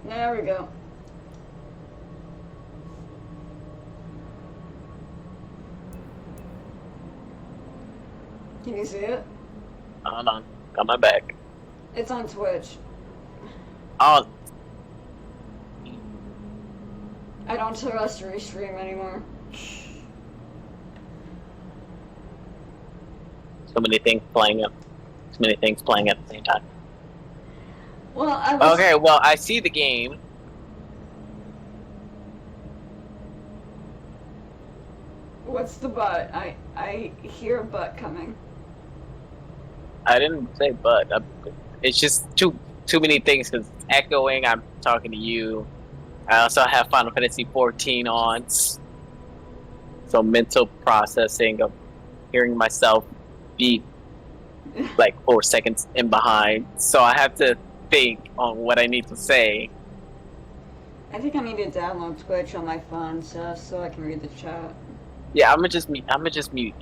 There we go. Can you see it? Hold on. Got my back. It's on Twitch. Oh, I don't terrestrial stream anymore. so many things playing at the same time. Well, I was... Okay, well, I see the game. What's the butt? I hear a butt coming. I didn't say but. It's just too many things because it's echoing. I'm talking to you. I also have Final Fantasy 14 on. So mental processing of hearing myself be like 4 seconds in behind. So I have to think on what I need to say. I think I need to download Twitch on my phone so I can read the chat. Yeah, I'm gonna just mute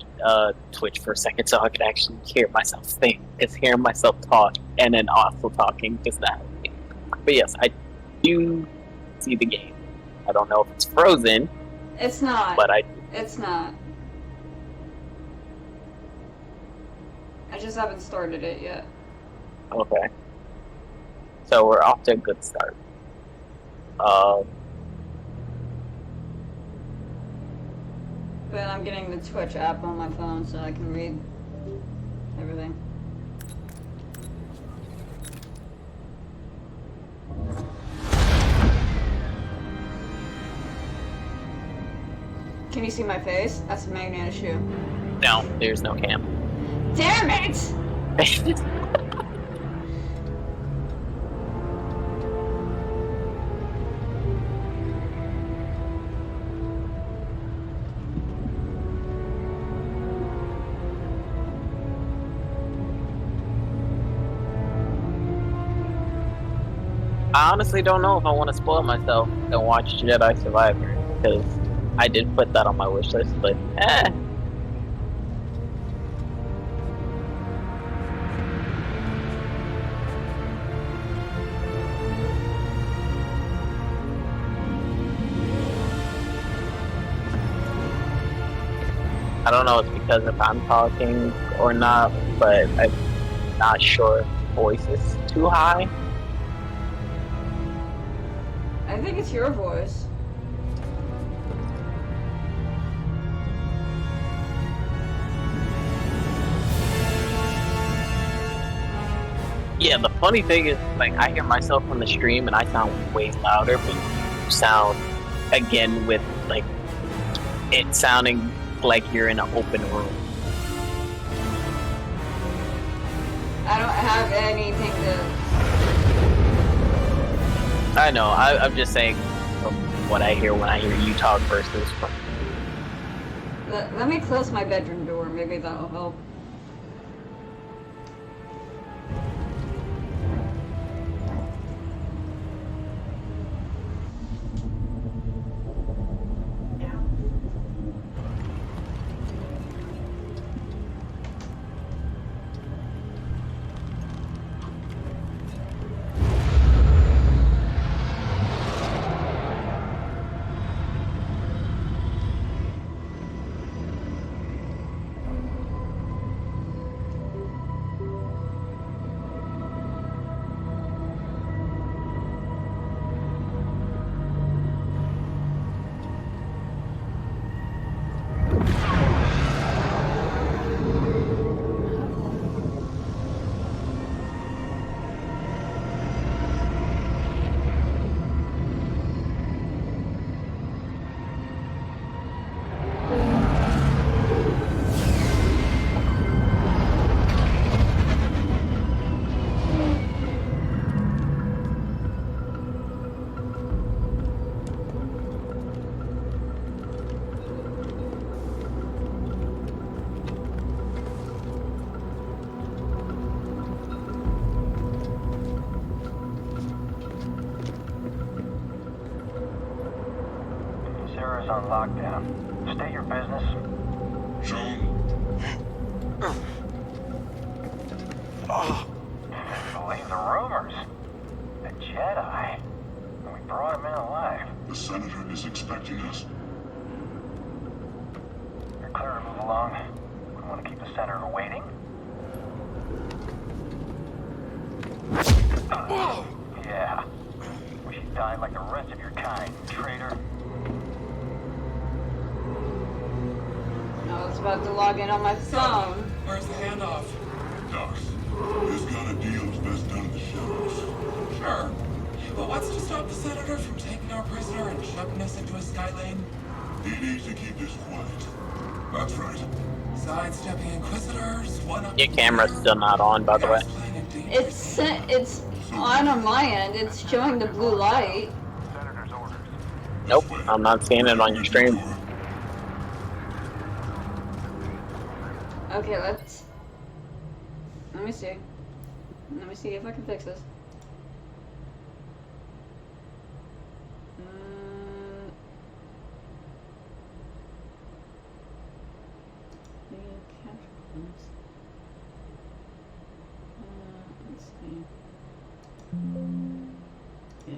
Twitch for a second so I can actually hear myself think. It's hearing myself talk and then also talking just that. But yes, I do see the game. I don't know if it's frozen. It's not. But It's not. I just haven't started it yet. Okay. So we're off to a good start. But I'm getting the Twitch app on my phone so I can read everything. Can you see my face? That's a magnetic shoe. No, there's no cam. Damn it! I honestly don't know if I want to spoil myself and watch Jedi Survivor because I did put that on my wish list, but I don't know if it's because if I'm talking or not, but I'm not sure if the voice is too high. I think it's your voice. Yeah, the funny thing is, like, I hear myself on the stream and I sound way louder, but you sound, again, with, like, it sounding like you're in an open room. I don't have anything to... I know, I'm just saying from what I hear when I hear you talk versus from... Let me close my bedroom door, maybe that'll help. Sarah's on lockdown. State your business. John. Believe the rumors. The Jedi. Brought him in alive. The senator is expecting us. You're clear to move along. We want to keep the senator waiting. Yeah. Wish you died like the rest of your kind, traitor. I was about to log in on my phone. Where's the handoff? Docs, this kind of deal is best done in the shadows. Sure. But what's to stop the senator from taking our prisoner and shoving us into a sky lane? He needs to keep this quiet. That's right. Sidestepping inquisitors, one up. Your camera's still not on, by the way. It's on my end. It's showing the blue light. Senator's orders. Nope, I'm not seeing it on your stream. Okay, let me see. Let me see if I can fix this. Let's see. Yes.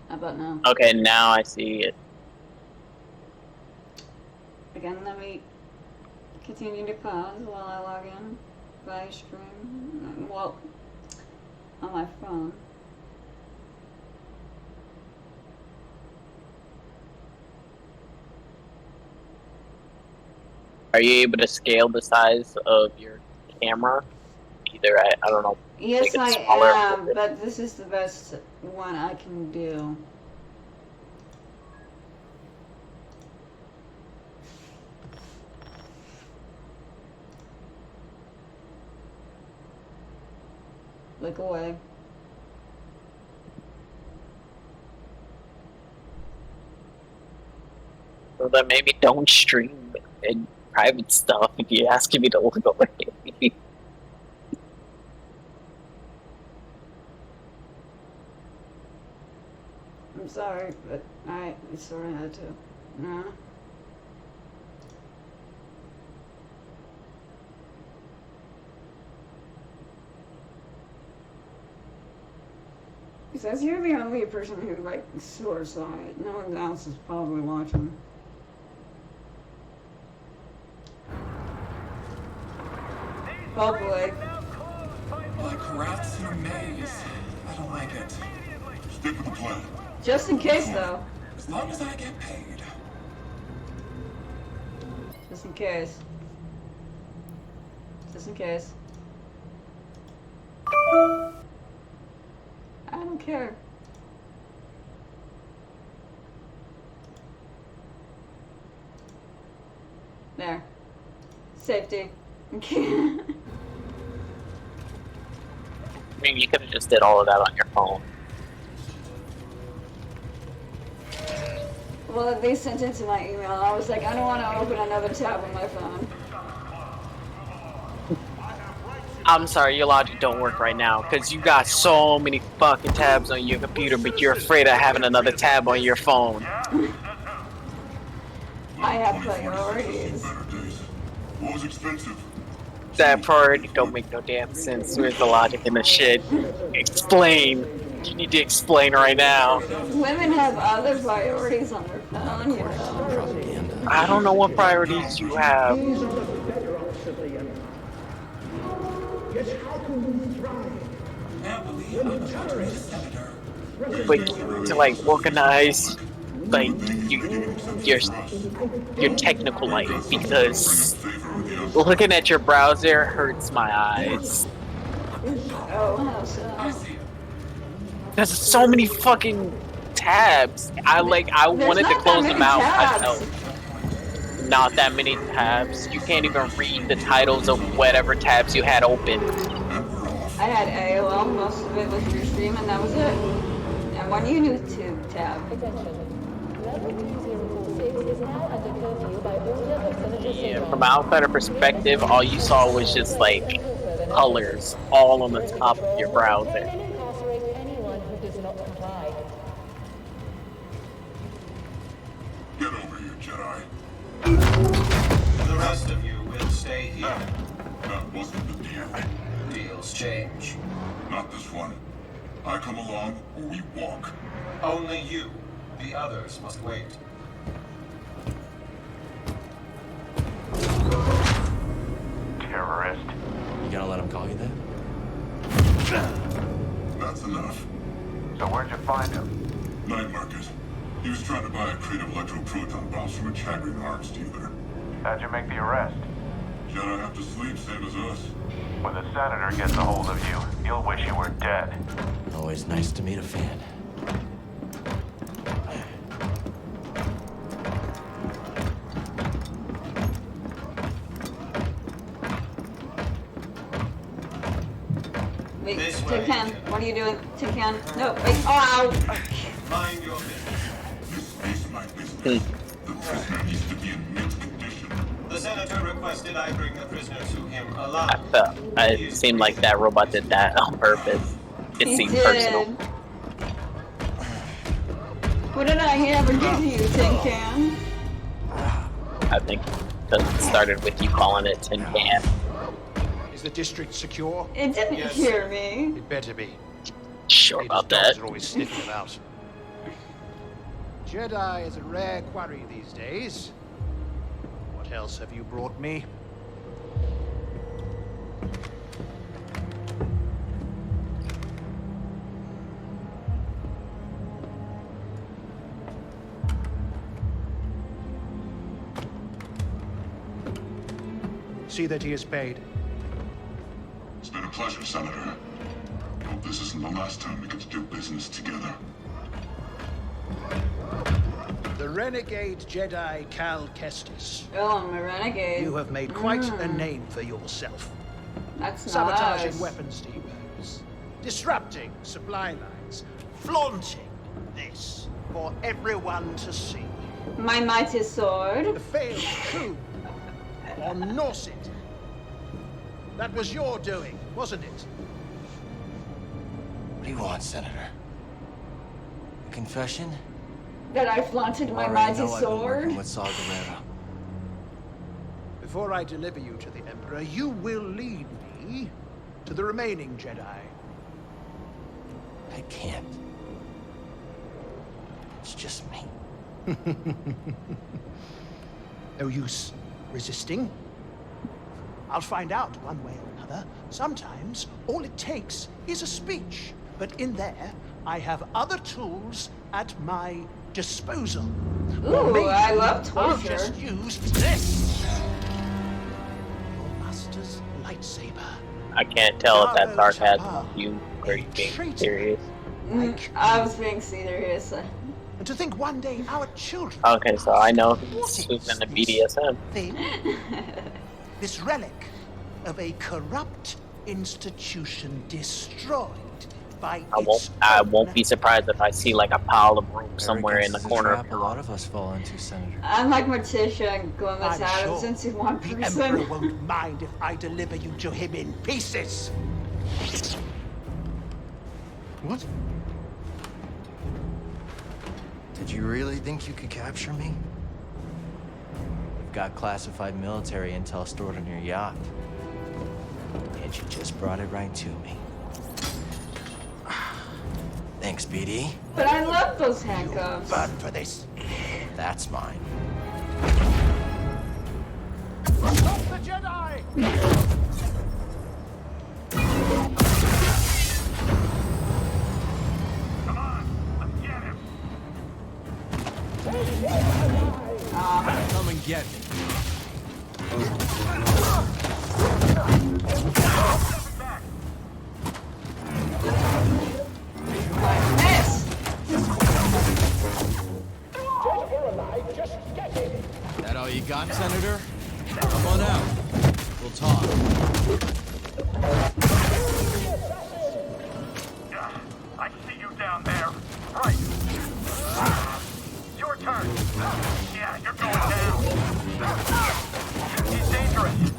How about now? Okay, now I see it. Again, let me continue to pause while I log in by stream. Well, on my phone. Are you able to scale the size of your camera? Either, I don't know. Yes, Make it I smaller. am, but this is the best one I can do. Look away. So then maybe don't stream in private stuff if you're asking me to look away. I'm sorry, but I sort of had to. No. He says you're the only person who like suicide. No one else is probably watching. Hopefully. Like rats in a maze. I don't like it. Stick with the plan. Just in case, though. As long as I get paid. Just in case. Just in case. I don't care. There. Safety. I mean, you could have just did all of that on your phone. Well, they sent it to my email. I was like, I don't want to open another tab on my phone. I'm sorry, your logic don't work right now, because you got so many fucking tabs on your computer, but you're afraid of having another tab on your phone. I have priorities. Better days. What was expensive? That priority don't make no damn sense. Where's the logic in the shit? Explain. You need to explain right now. Women have other priorities on their phone, you know. I don't know what priorities you have. Can't believe I'm about to meet a senator. But to like organize like your technical life, because looking at your browser hurts my eyes. Oh, how so? I see you. There's so many fucking tabs. I There's wanted to not close that them many out. I tabs. know. Not that many tabs. You can't even read the titles of whatever tabs you had open. And we're off. I had AOL, most of it was Restream, and that was it. And one YouTube tab. Yeah, from an outsider perspective, all you saw was just like colors all on the top of your browser. Get over here, Jedi. The rest of you will stay here. That wasn't the deal. Deals change. Not this one. I come along or we walk. Only you. The others must wait. Terrorist. You gonna let him call you that? That's enough. So where'd you find him? Night market. He was trying to buy a crate of electroproton bombs from a Chagrin arms dealer. How'd you make the arrest? Jedi have to sleep, same as us. When the senator gets a hold of you, you'll wish you were dead. Always nice to meet a fan. Wait, This way. Tin Can, what are you doing? Tin Can, no, wait, oh, ow! Mind your business. This is my business. The prisoner needs to be in mint condition. The senator requested I bring the prisoner to him I alive. felt it seemed like that robot did that on purpose. It He seemed did. personal. What did I ever do to you, Tin Can? I think that it started with you calling it Tin Can. Is the district secure? It didn't Yes. hear me. It better be. Sure Ada's about dogs that. are always sniffing them out. Jedi is a rare quarry these days. What else have you brought me? See that he is paid. It's been a pleasure, Senator. Hope this isn't the last time we get to do business together. The renegade Jedi Cal Kestis. Oh, I'm a renegade. You have made quite a name for yourself. That's Sabotaging nice. weapons depots, disrupting supply lines, flaunting this for everyone to see. My mighty The sword. failed coup on Norset. That was your doing, wasn't it? What do you want, Senator? A confession? That I flaunted my Already mighty know I've been working sword. with Saw Gerrera. Before I deliver you to the Emperor, you will lead me to the remaining Jedi. I can't. It's just me. No use resisting. I'll find out one way or another. Sometimes all it takes is a speech. But in there, I have other tools at my disposal. Or Ooh, maybe I love I'll torture. just use this. Your master's lightsaber. I can't tell if that's sarcasm. You are being serious. I was being serious. And to think one day our children. Okay, so I know What he's is in the this BDSM. thing? This relic of a corrupt institution destroyed by I won't be surprised if I see like a pile of rope somewhere in the Arrogance is a corner. trap a lot of us fall into, Senator. I'm like Morticia and Gomez I'm Adams sure into one the Emperor person. won't mind if I deliver you to him in pieces. What? Did you really think you could capture me? We've got classified military intel stored on your yacht. And you just brought it right to me. Thanks, BD. But I love those handcuffs. Burn for this. That's mine. Stop the Jedi! Come on, let's get him. Come and get me. My all you got, Senator? Come on out. We'll talk. I see you down there. Right. Your turn. Yeah, you're going down. He's dangerous.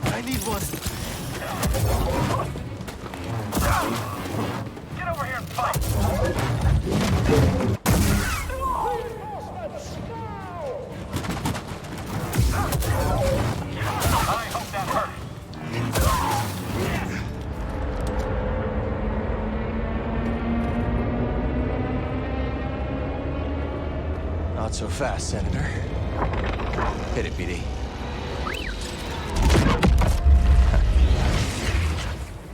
I need one. Get over here and fight. I hope that hurt. Not so fast, Senator. Hit it, BD.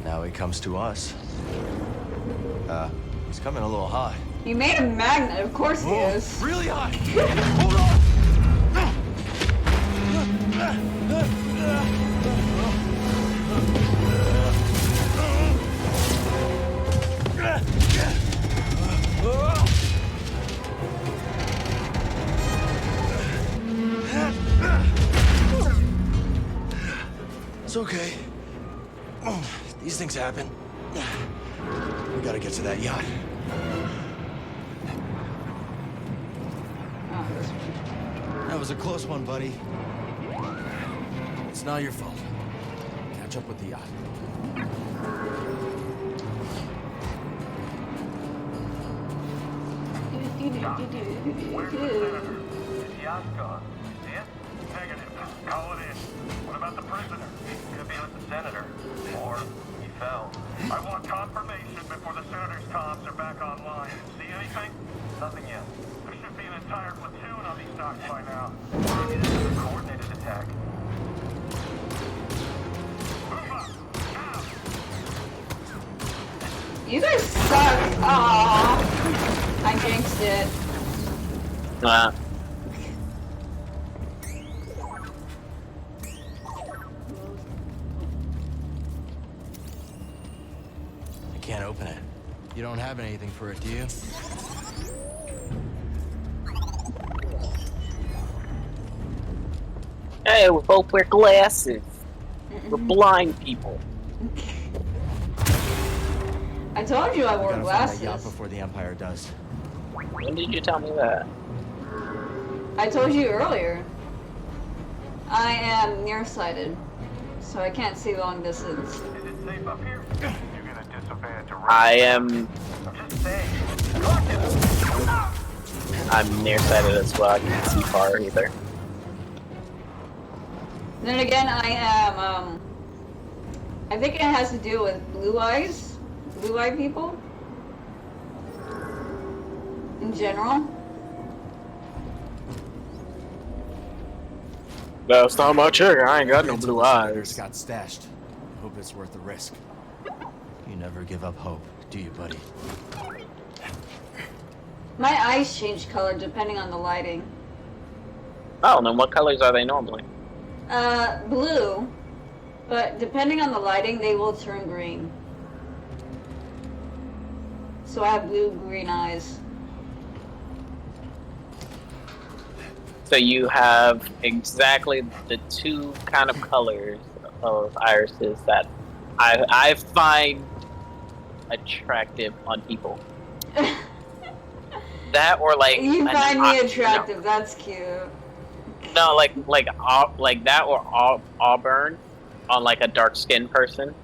Now he comes to us. He's coming a little high. You made a magnet, of course he Whoa, is. really high! Hold on! It's okay. These things happen. We gotta get to that yacht. Oh, this one. That was a close one, buddy. It's not your fault. Catch up with the yacht. Where's the senator? His yacht's gone. See it? Negative. Call it in. What about the prisoner? Could be with the senator. Or he fell. I want confirmation before the senator's comms are back online. See anything? Nothing yet. There should be an entire platoon on these docks by now. Maybe this is a coordinated attack. Move up! Now! You guys suck. Aww. I jinxed it. I can't open it. You don't have anything for it, do you? Hey, we both wear glasses. We're blind people. I told you I wore We gotta find that yacht glasses. before the Empire does. When did you tell me that? I told you earlier. I am nearsighted, so I can't see long distance. Is it safe up here? You're gonna disobey a direct. I am. Just saying. Clock it! I'm nearsighted as well. I can't see far either. Then again, I am, I think it has to do with blue-eyed people, in general. That's not my trigger. I ain't got no It's blue all the letters eyes. got stashed. Hope it's worth the risk. You never give up hope, do you, buddy? My eyes change color depending on the lighting. Oh, then what colors are they normally? Blue, but depending on the lighting, they will turn green. So I have blue-green eyes. So you have exactly the two kind of colors of irises that I find attractive on people. That or like You an find me no. attractive, that's cute. No, like that or auburn on like a dark skinned person.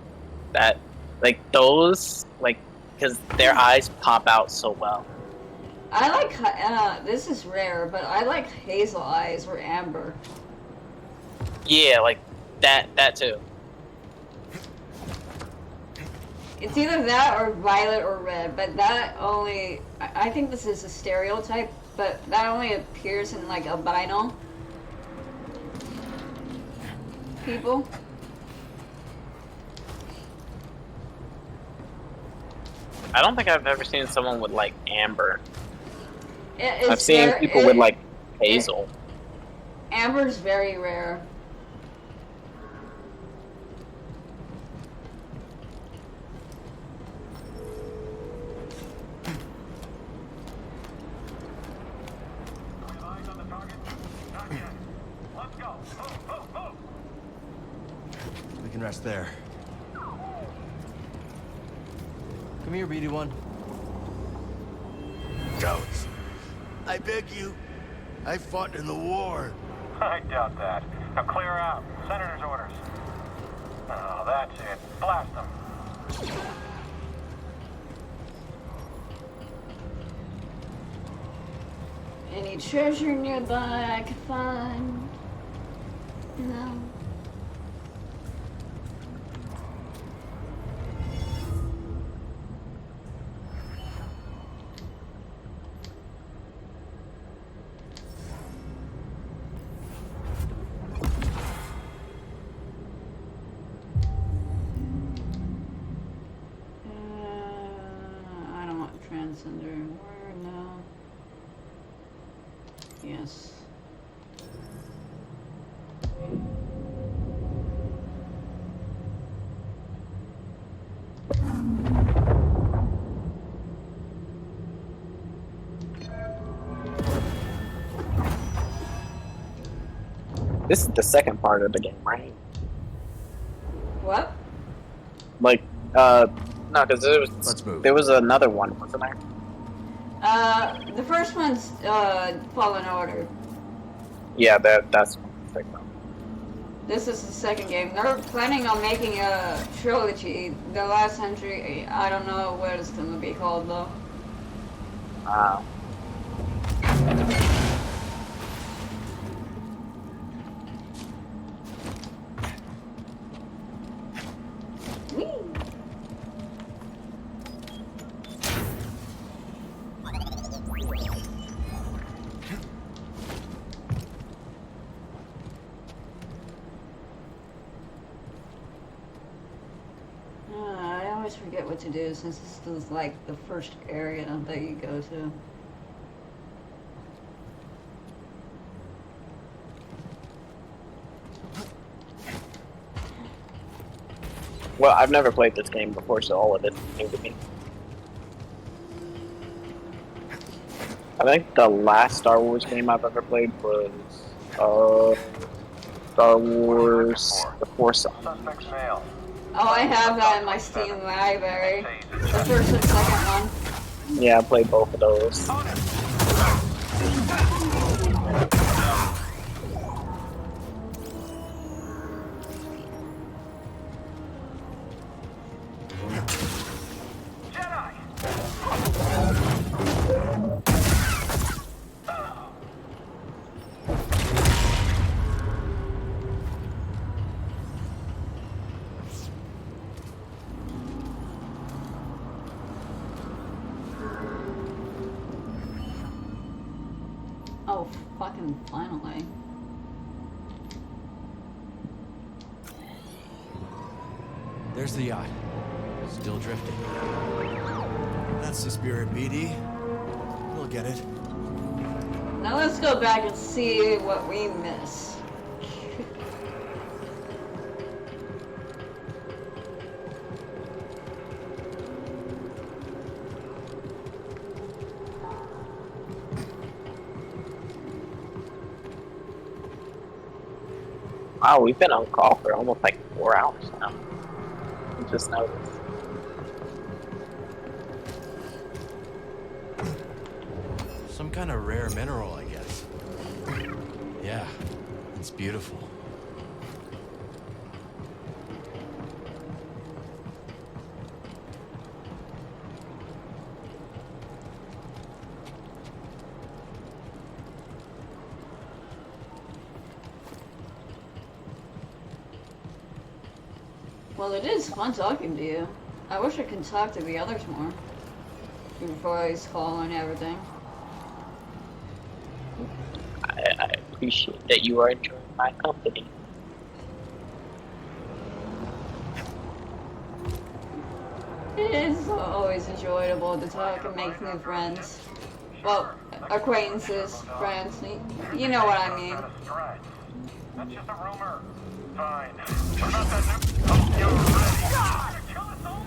That like those like because their eyes pop out so well. I like, this is rare, but I like hazel eyes or amber. Yeah, like that too. It's either that or violet or red, but that only, I think this is a stereotype, but that only appears in like albino people. I don't think I've ever seen someone with like amber. It's I've seen very- people with like hazel. Amber's very rare. rest there. Come here, BD1. Cowards. I beg you. I fought in the war. I doubt that. Now clear out. Senator's orders. Oh, that's it. Blast them. Any treasure nearby I could find? No. I don't want Transcender. Where now? Yes. This is the second part of the game, right? What? Like, no, because Let's move. there was another one, wasn't there? The first one's Fallen Order. Yeah, that's like, This is the second game. They're planning on making a trilogy. The Last Entry, I don't know what it's gonna be called though. Whee! I always forget what to do since this is like the first area that you go to. well, I've never played this game before, so all of this is new to me. I think the last Star Wars game I've ever played was Star Wars: The Force Awakens. Suspect failed. Oh, I have that in my Steam library. The first and second one. Yeah, I played both of those. Jedi! Oh, fucking finally. There's the yacht. Still drifting. That's the spirit, BD. We'll get it. Now let's go back and see what we miss. Wow, we've been on call for almost like 4 hours now. I just noticed. Some kind of rare mineral, I guess. Yeah, it's beautiful. Well, it is fun talking to you. I wish I could talk to the others more. Your voice, call, and everything. I appreciate that you are enjoying my company. It is always enjoyable to talk and make new friends. Well, acquaintances, friends, you know what I mean. That's just a rumor. Fine. What about that new... Oh, you're ready. God! Kill us all?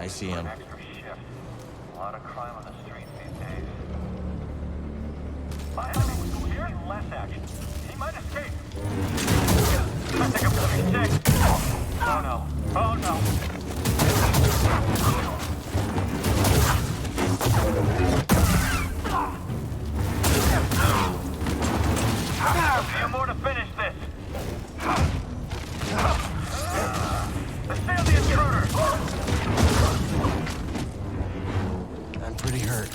I see him. Extra shift. A lot of crime on the streets these days. My enemy was here, less action. He might escape. I think I'm gonna be sick. Oh no. Oh no. A few more to finish this. Assail the intruder. I'm pretty hurt.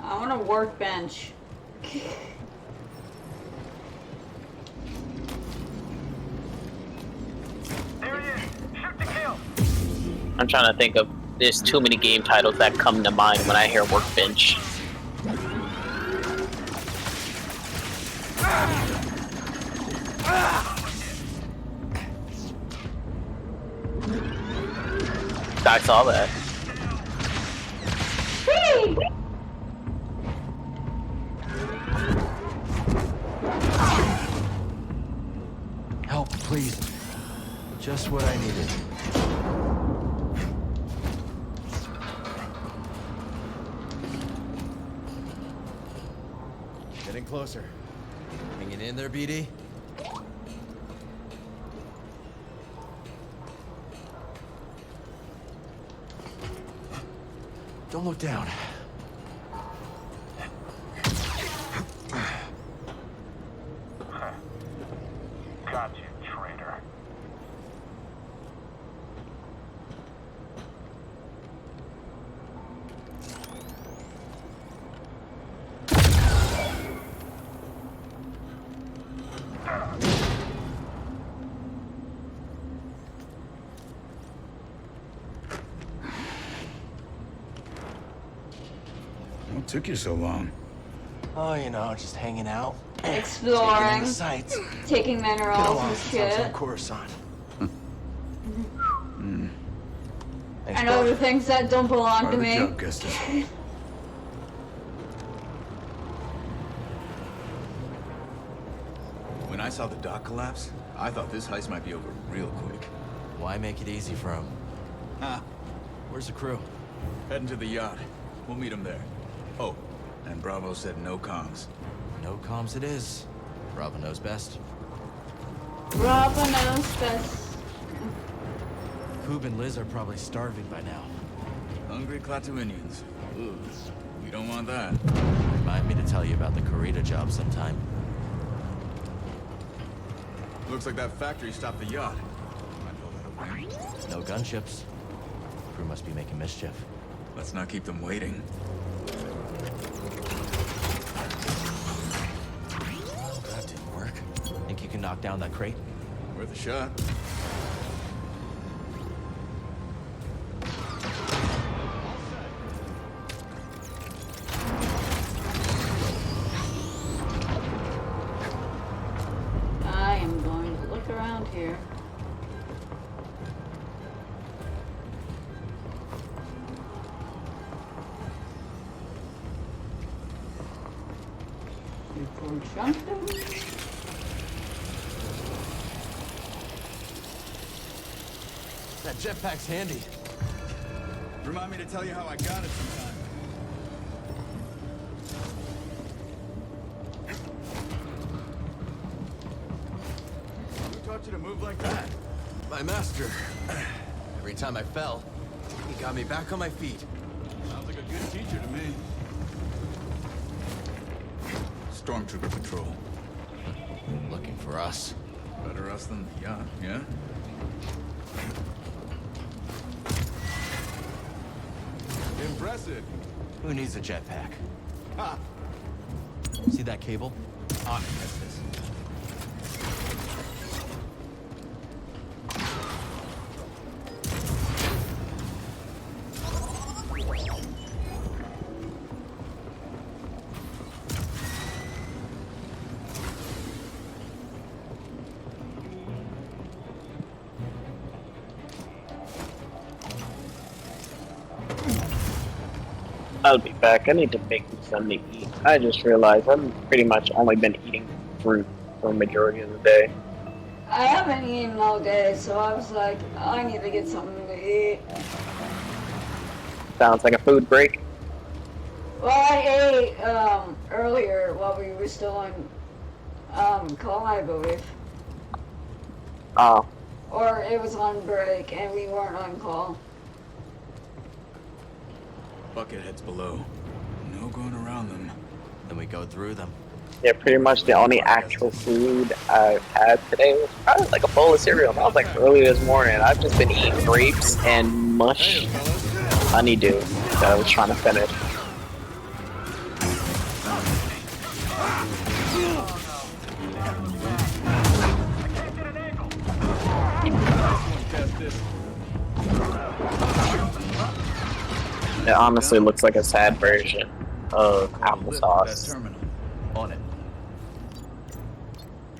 I want a workbench. There he is. Shoot to kill. I'm trying to think of. There's too many game titles that come to mind when I hear Workbench. I saw that. Help, please. Just what I needed. Getting closer. Hanging in there, BD? Don't look down. Got you, traitor. What took you so long? Oh, you know, just hanging out. Exploring. Taking in the sights. Taking Been a minerals while and since I was on shit. Coruscant. Thanks, I know bud. the things that don't belong Part to of the me. job, Gustus. When I saw the dock collapse, I thought this heist might be over real quick. Why make it easy for him? Ha! Where's the crew? Heading to the yacht. We'll meet him there. Oh, and Bravo said no comms. No comms it is. Bravo knows best. Bravo knows best. Coob and Liz are probably starving by now. Hungry Klatooinians. Ooh, we don't want that. Remind me to tell you about the Kurita job sometime. Looks like that factory stopped the yacht. Might blow that away. No gunships. Crew must be making mischief. Let's not keep them waiting. That didn't work. Think you can knock down that crate? Worth a shot. I am going to look around here. Before jumping. That jetpack's handy. Remind me to tell you how I got it sometime. Who taught you to move like that? My master. Every time I fell, he got me back on my feet. Sounds like a good teacher to me. Stormtrooper patrol. Looking for us. Better us than the yacht, yeah? Impressive. Who needs a jetpack? Ha! See that cable? On it, that's this. I'll be back. I need to make me something to eat. I just realized I've pretty much only been eating fruit for the majority of the day. I haven't eaten all day, so I was like, I need to get something to eat. Sounds like a food break. Well, I ate earlier while we were still on call, I believe. Oh, Or it was on break and we weren't on call. Buckethead's below. No going around them. Then we go through them. yeah, pretty much the only actual food I've had today was probably like a bowl of cereal. That was like early this morning. I've just been eating grapes and mush honeydew that I was trying to finish. It honestly looks like a sad version of That applesauce. terminal. On it.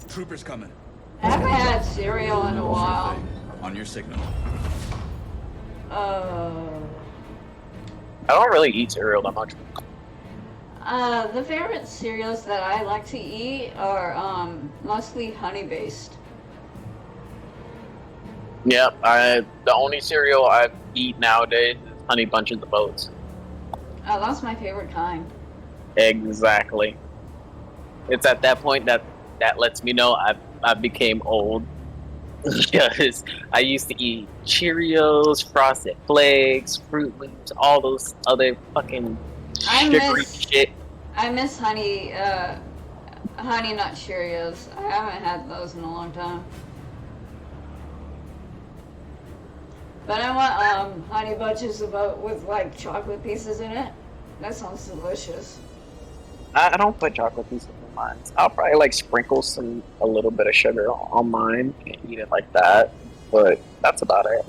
Troopers coming. I haven't had cereal in a while. On your signal. I don't really eat cereal that much. The favorite cereals that I like to eat are mostly honey based. Yep, the only cereal I eat nowadays is Honey Bunches of Oats. Oh, that's my favorite kind. Exactly. It's at that point that lets me know I became old. Because I used to eat Cheerios, Frosted Flakes, Fruit Loops, all those other fucking sugary shit. I miss honey nut Cheerios. I haven't had those in a long time. But I want honey bunches with like chocolate pieces in it. That sounds delicious. I don't put chocolate pieces in mine. I'll probably like sprinkle a little bit of sugar on mine and eat it like that. But that's about it.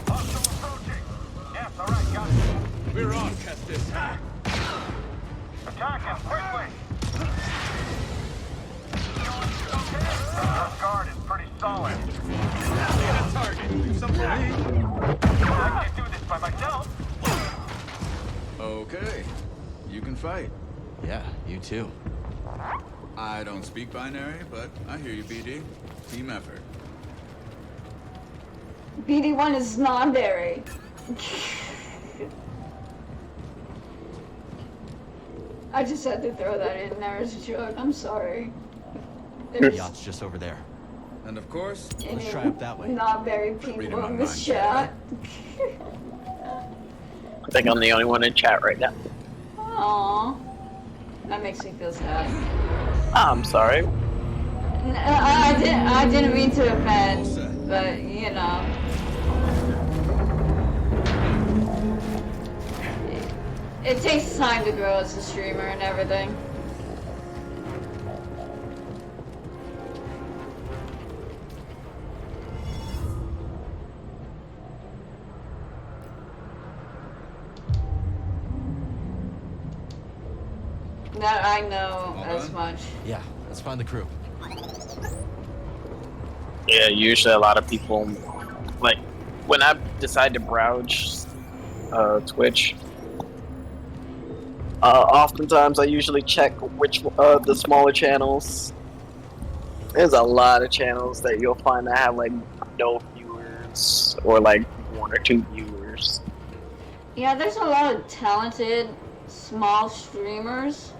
Hostile approaching. Yes, all right, got it. We're on, Kestis. Attack him quickly. Our guard is pretty solid. Target. Do something for me. I can't do this by myself. Okay. You can fight. Yeah, you too. I don't speak binary, but I hear you, BD. Team effort. BD1 is non-dairy. I just had to throw that in there as a joke. I'm sorry. There's Yacht's just over there. And of course, Let's try up that way. not very Read people my in this mind, chat. I think I'm the only one in chat right now. Aww. That makes me feel sad. I'm sorry. I didn't mean to offend, but you know. It takes time to grow as a streamer and everything. That I know All as done? much. Yeah, let's find the crew. Yeah, usually a lot of people, like, when I decide to browse Twitch, oftentimes I usually check which the smaller channels. There's a lot of channels that you'll find that have like no viewers or like 1 or 2 viewers. Yeah, there's a lot of talented small streamers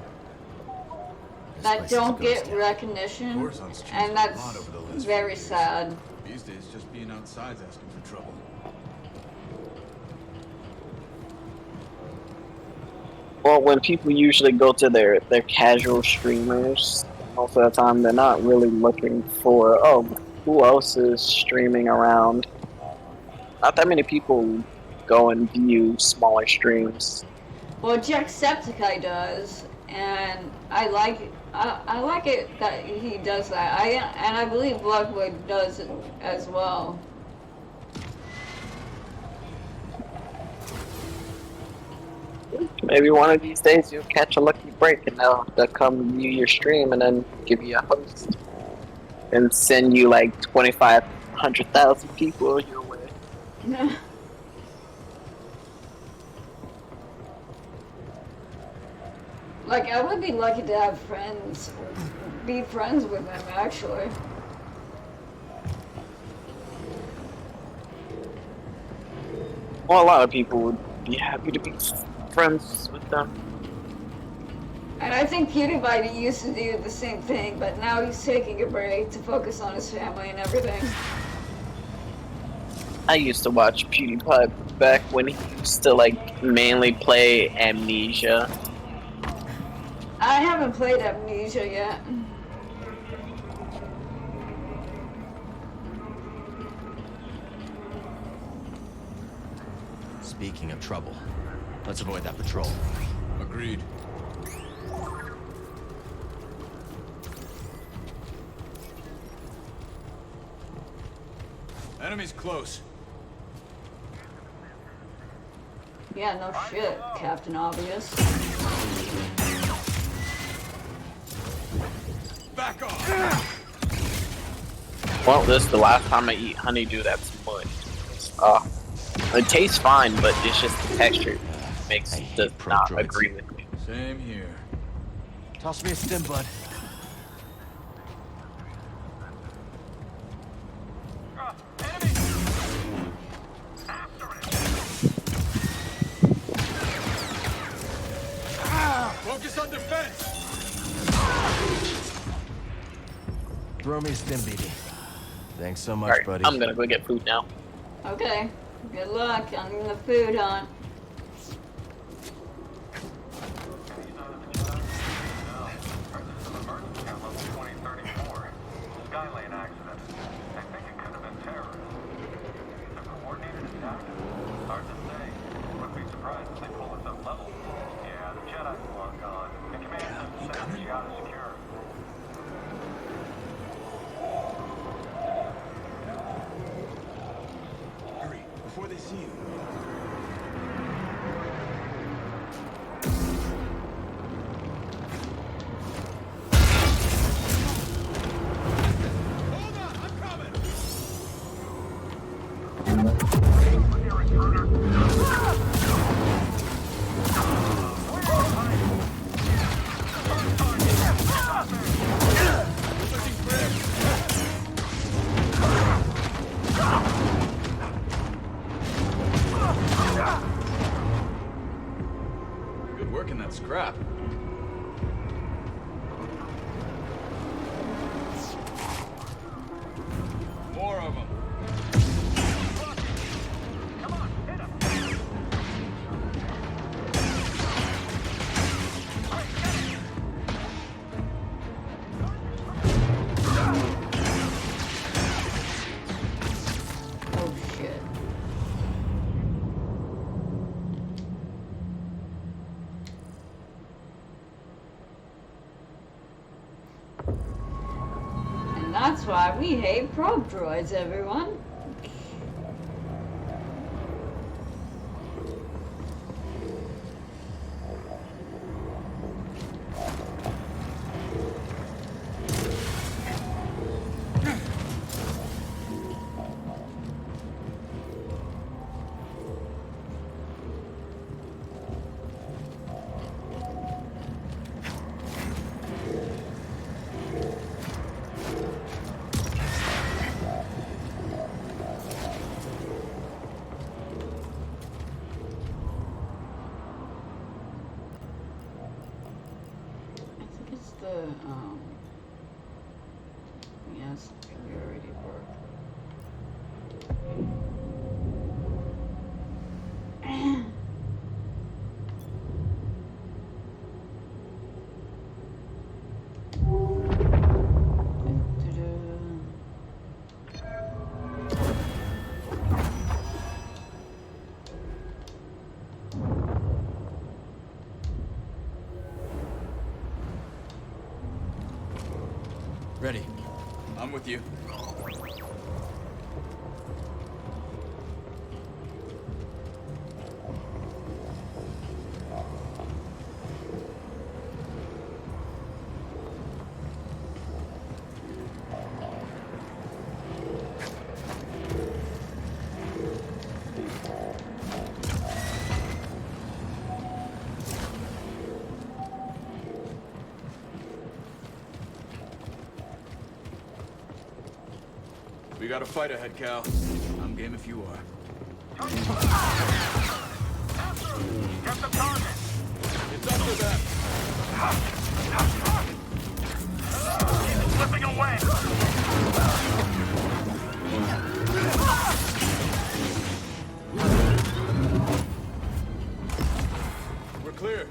that place is a don't ghost get town. recognition, Horizon's changed and a that's lot over the last very few years. sad. These days, just being outside's asking for trouble. Well, when people usually go to their casual streamers, most of the time they're not really looking for, oh, who else is streaming around. Not that many people go and view smaller streams. Well, Jacksepticeye does, and I like it that he does that. I believe Bloodwood does it as well. Maybe one of these days you'll catch a lucky break and they'll come view your stream and then give you a host. And send you like 2,500,000 people your way. Like, I would be lucky to have friends, be friends with them, actually. Well, a lot of people would be happy to be friends with them. And I think PewDiePie used to do the same thing, but now he's taking a break to focus on his family and everything. I used to watch PewDiePie back when he used to like mainly play Amnesia. I haven't played Amnesia yet. Speaking of trouble, let's avoid that patrol. Agreed. Enemy's close. Yeah, no shit, Captain Obvious. Back off! Well, this is the last time I eat honeydew that's much. It tastes fine, but it's just the texture does not droids. agree with me. Same here. Toss me a stim, bud. Enemy! After it! Focus on defense! Throw me a stim, BD. Thanks so much, Alright, buddy. I'm gonna go get food now. Okay, good luck on the food hunt. Emergency on level 2034. Skylane accident. I think it could have been terrorists. It's a coordinated attack. Hard to say. Wouldn't be surprised if they pull us up level. Yeah, the Jedi's long gone. The command system says the yacht is secure. Hurry, before they see you. Hold on, I'm coming! Good work in that scrap. More of them. Oh shit. And that's why we hate probe droids, everyone. I think it's the, yes, we already worked. Ready. I'm with you. got a fight ahead, Cal. I'm game if you are. Get the target! It's up to them. He's slipping away! We're clear.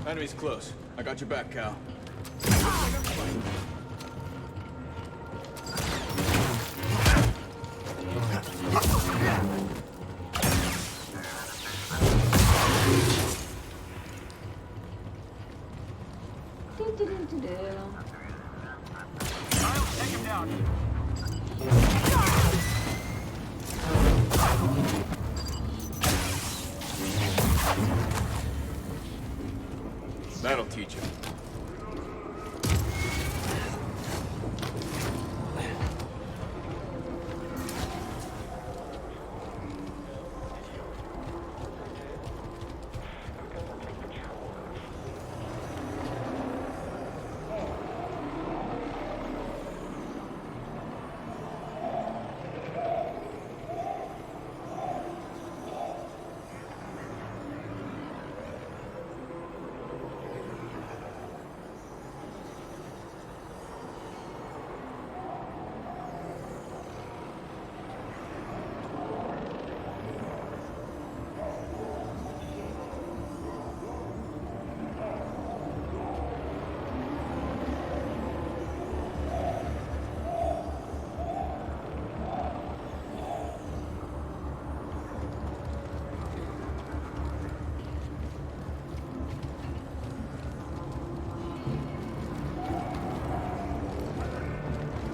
Enemy's close. I got your back, Cal. Miles, take him down. That'll teach you.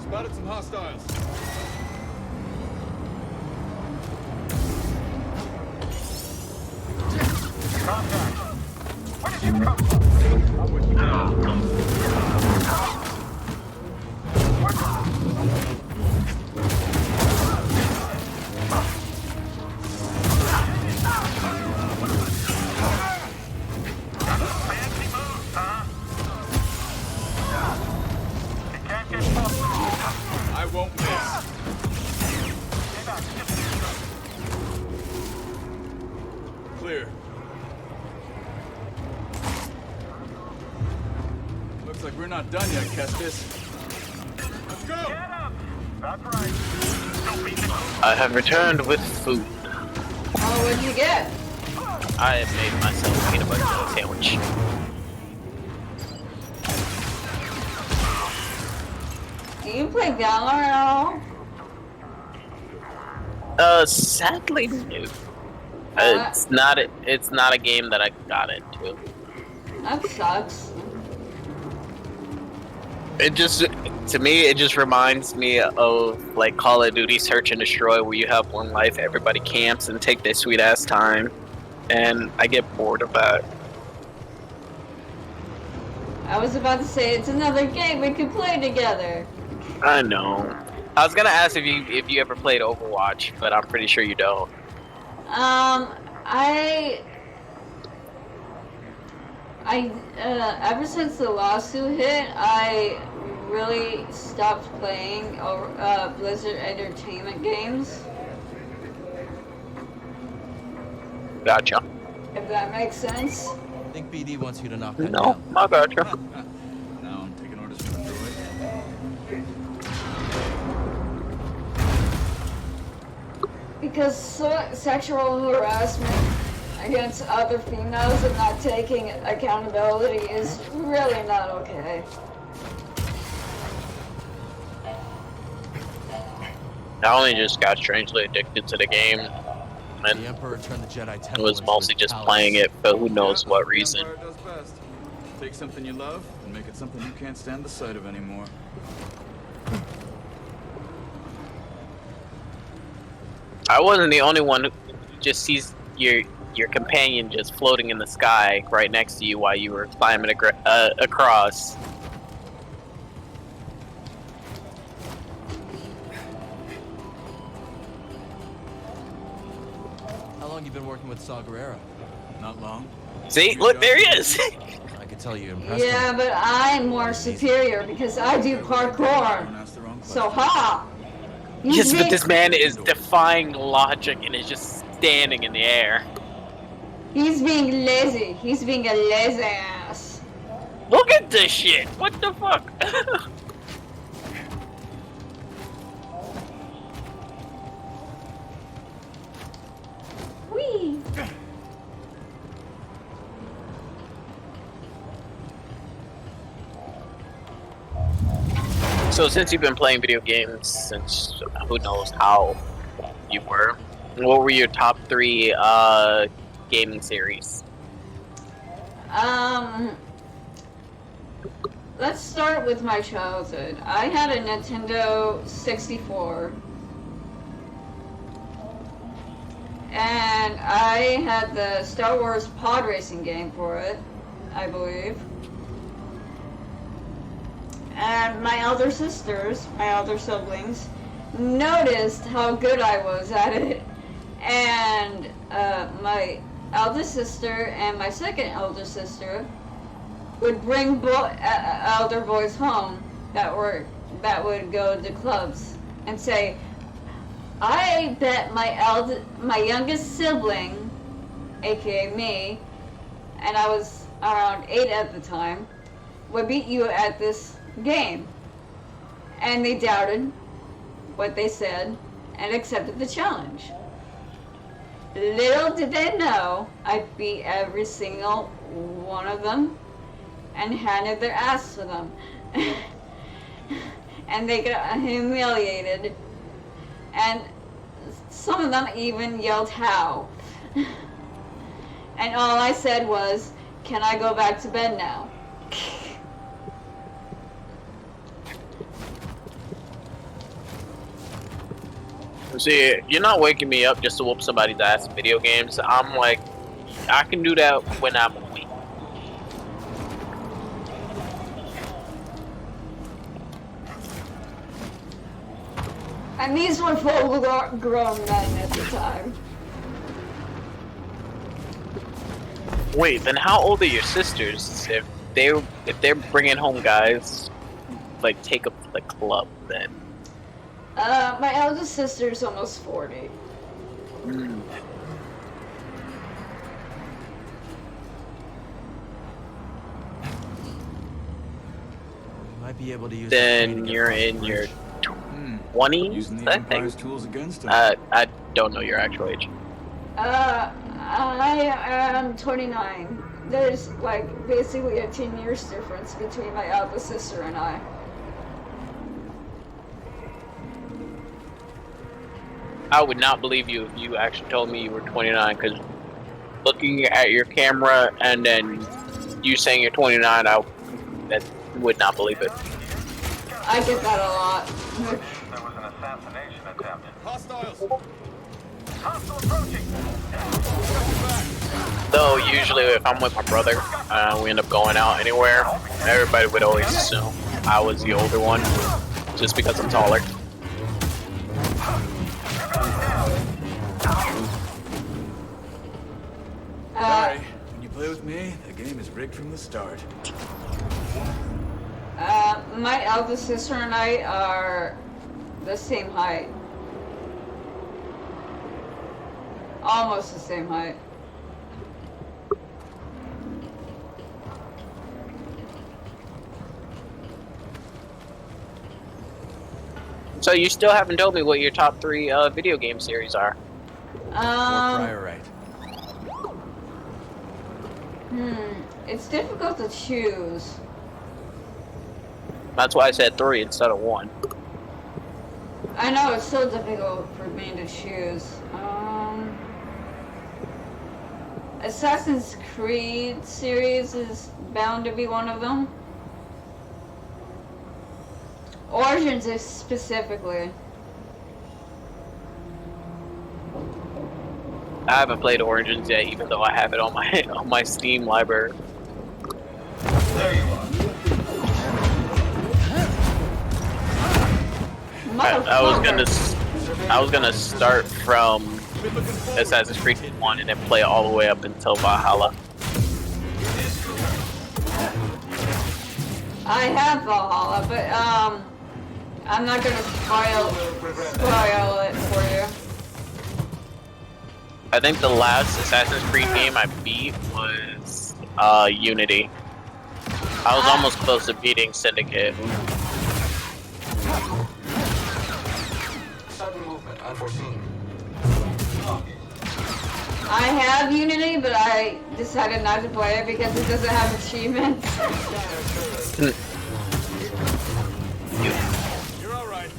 Spotted some hostiles. Contact! Where did you come from? I'm with you. Fancy moves, huh? You can't get close. I won't miss. Stay back. Clear. Looks like we're not done yet, Kestis. Let's go! Get him! That's right. Don't beat the I have returned with food. Oh, what'd you get? I have made myself a peanut butter jelly sandwich. Do you play Valor at all? Sadly, no. It's not a game that I got into. That sucks. It just, to me, it just reminds me of like Call of Duty Search and Destroy, where you have one life, everybody camps and take their sweet ass time, and I get bored of that. I was about to say it's another game we could play together. I know. I was gonna ask if you ever played Overwatch, but I'm pretty sure you don't. Ever since the lawsuit hit, I really stopped playing Blizzard Entertainment games. Gotcha. If that makes sense. I think BD wants you to knock that No, down. I gotcha. Now I'm taking Because sexual harassment against other females and not taking accountability is really not okay. I only just got strangely addicted to the game, and The Emperor turned the Jedi it Temple was into mostly his just palace. playing it for who knows Yeah, what the reason. Empire does best. Take something you love and make it something you can't stand the sight of anymore. I wasn't the only one who just sees your companion just floating in the sky right next to you while you were climbing across. How long you been working with Saw Gerrera? Not long. See, look, there he is. I could tell you impressed Yeah, him. but I'm more superior because I do parkour. Don't ask the wrong question. So ha! Yes, but being- this man is defying logic and is just standing in the air. He's being lazy. He's being a lazy ass. Look at this shit. What the fuck? Whee! So since you've been playing video games since who knows how you were, what were your top 3 gaming series? Let's start with my childhood. I had a Nintendo 64. And I had the Star Wars pod racing game for it, I believe. And my elder sisters, my elder siblings, noticed how good I was at it. And my eldest sister and my second elder sister would bring elder boys home that would go to clubs and say, I bet my youngest sibling, aka me, and I was around 8 at the time, would beat you at this game. And they doubted what they said and accepted the challenge. Little did they know I beat every single one of them and handed their ass to them. And they got humiliated. And some of them even yelled, "How?" And all I said was, "Can I go back to bed now?" See, you're not waking me up just to whoop somebody's ass in video games. I'm like, I can do that when I'm weak. And these were full-grown men at the time. Wait, then how old are your sisters? If they're bringing home guys, like take up to the club, then. My eldest sister's almost 40. You might be able to use. Then you're in your 20s, Using the I Empire's think. tools against him. I don't know your actual age. I am 29. There's like basically a 10 years difference between my eldest sister and I. I would not believe you if you actually told me you were 29, because looking at your camera and then you saying you're 29, I would not believe it. I get that a lot. There was an assassination attempt. Hostiles! Hostile approaching! Though usually if I'm with my brother, we end up going out anywhere, everybody would always assume I was the older one, just because I'm taller. Sorry, when you play with me, the game is rigged from the start. My eldest sister and I are the same height. Almost the same height. So you still haven't told me what your top 3 video game series are. Prior right. It's difficult to choose. That's why I said 3 instead of 1. I know it's so difficult for me to choose. Assassin's Creed series is bound to be one of them. Origins is specifically. I haven't played Origins yet, even though I have it on my on my Steam library. There you are. I was gonna start from Assassin's Creed 1 and then play all the way up until Valhalla. I have Valhalla, but I'm not gonna spoil it for you. I think the last Assassin's Creed game I beat was Unity. I was almost close to beating Syndicate. Sudden movement unforeseen. I have Unity, but I decided not to play it because it doesn't have achievements. You're all right.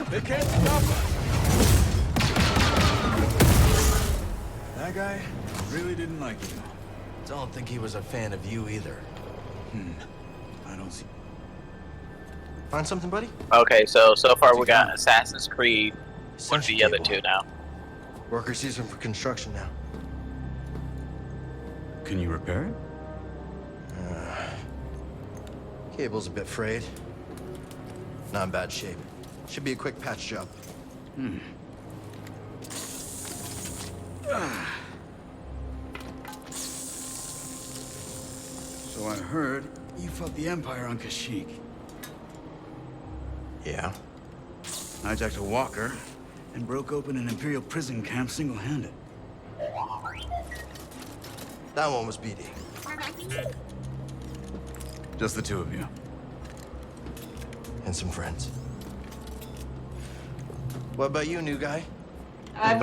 They can't stop us. That guy really didn't like you. Don't think he was a fan of you either. I don't see. Find something, buddy? Okay, so far we got Assassin's Creed. What's the other two now? Worker season for construction now. Can you repair it? Cable's a bit frayed. Not in bad shape. Should be a quick patch job. So I heard you fought the Empire on Kashyyyk. Yeah. Hijacked a walker and broke open an Imperial prison camp single-handed. That one was BD. Just the two of you. And some friends. What about you, new guy? I've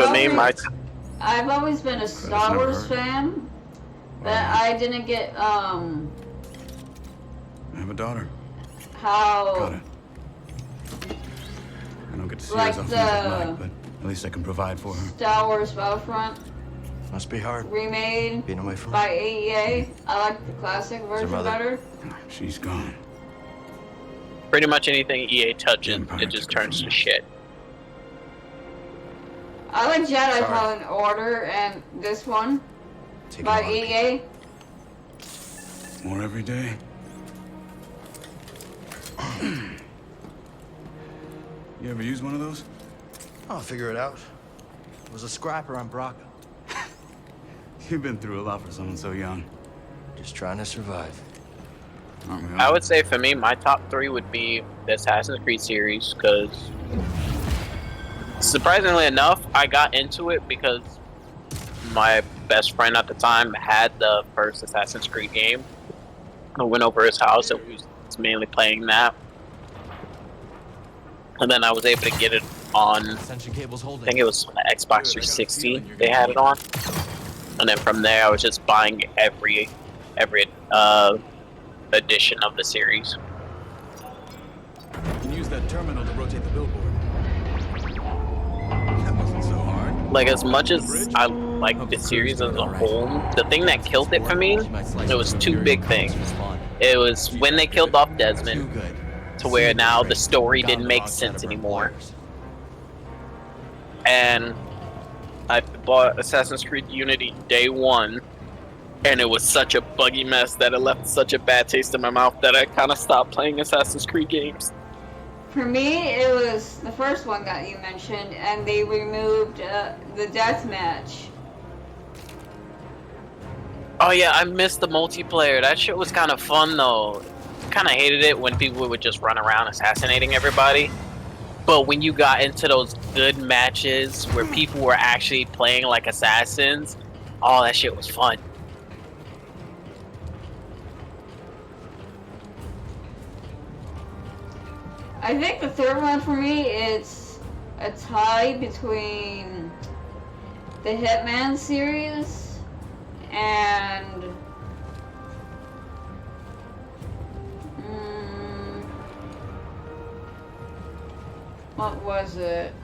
always been a Star Wars fan, but I didn't get I have a daughter. how Got it. I don't get to see Like her as often as I'd the- like, but at least I can provide for her. Star Wars Battlefront Must be hard. remade Being away from by AEA. I like the classic version mother? better. She's gone. Pretty much anything EA touches, Empire it just took it turns from to me. shit. I like Jedi Sorry. Fallen Order and this one Take by him on. EA. More every day. You ever use one of those? I'll figure it out. It was a scrapper on Braca. You've been through a lot for someone so young. Just trying to survive. Aren't we I all? would say for me, my top 3 would be the Assassin's Creed series, because surprisingly enough, I got into it because my best friend at the time had the first Assassin's Creed game. I went over his house and we was mainly playing that. And then I was able to get it on, I Ascension cable's holding. think it was Xbox 360 they had it on. And then from there I was just buying every edition of the series. You can use that terminal to rotate the billboard. That wasn't so hard. Like, as much as I like the series as a whole, the thing that killed it for me, it was 2 big things. It was when they killed off Desmond, to where now the story didn't make sense anymore. And I bought Assassin's Creed Unity day 1, and it was such a buggy mess that it left such a bad taste in my mouth that I kind of stopped playing Assassin's Creed games. For me, it was the first one that you mentioned, and they removed the deathmatch. Oh yeah, I missed the multiplayer. That shit was kind of fun though. Kind of hated it when people would just run around assassinating everybody. But when you got into those good matches where people were actually playing like assassins, oh, that shit was fun. I think the third one for me, it's a tie between the Hitman series and what was it?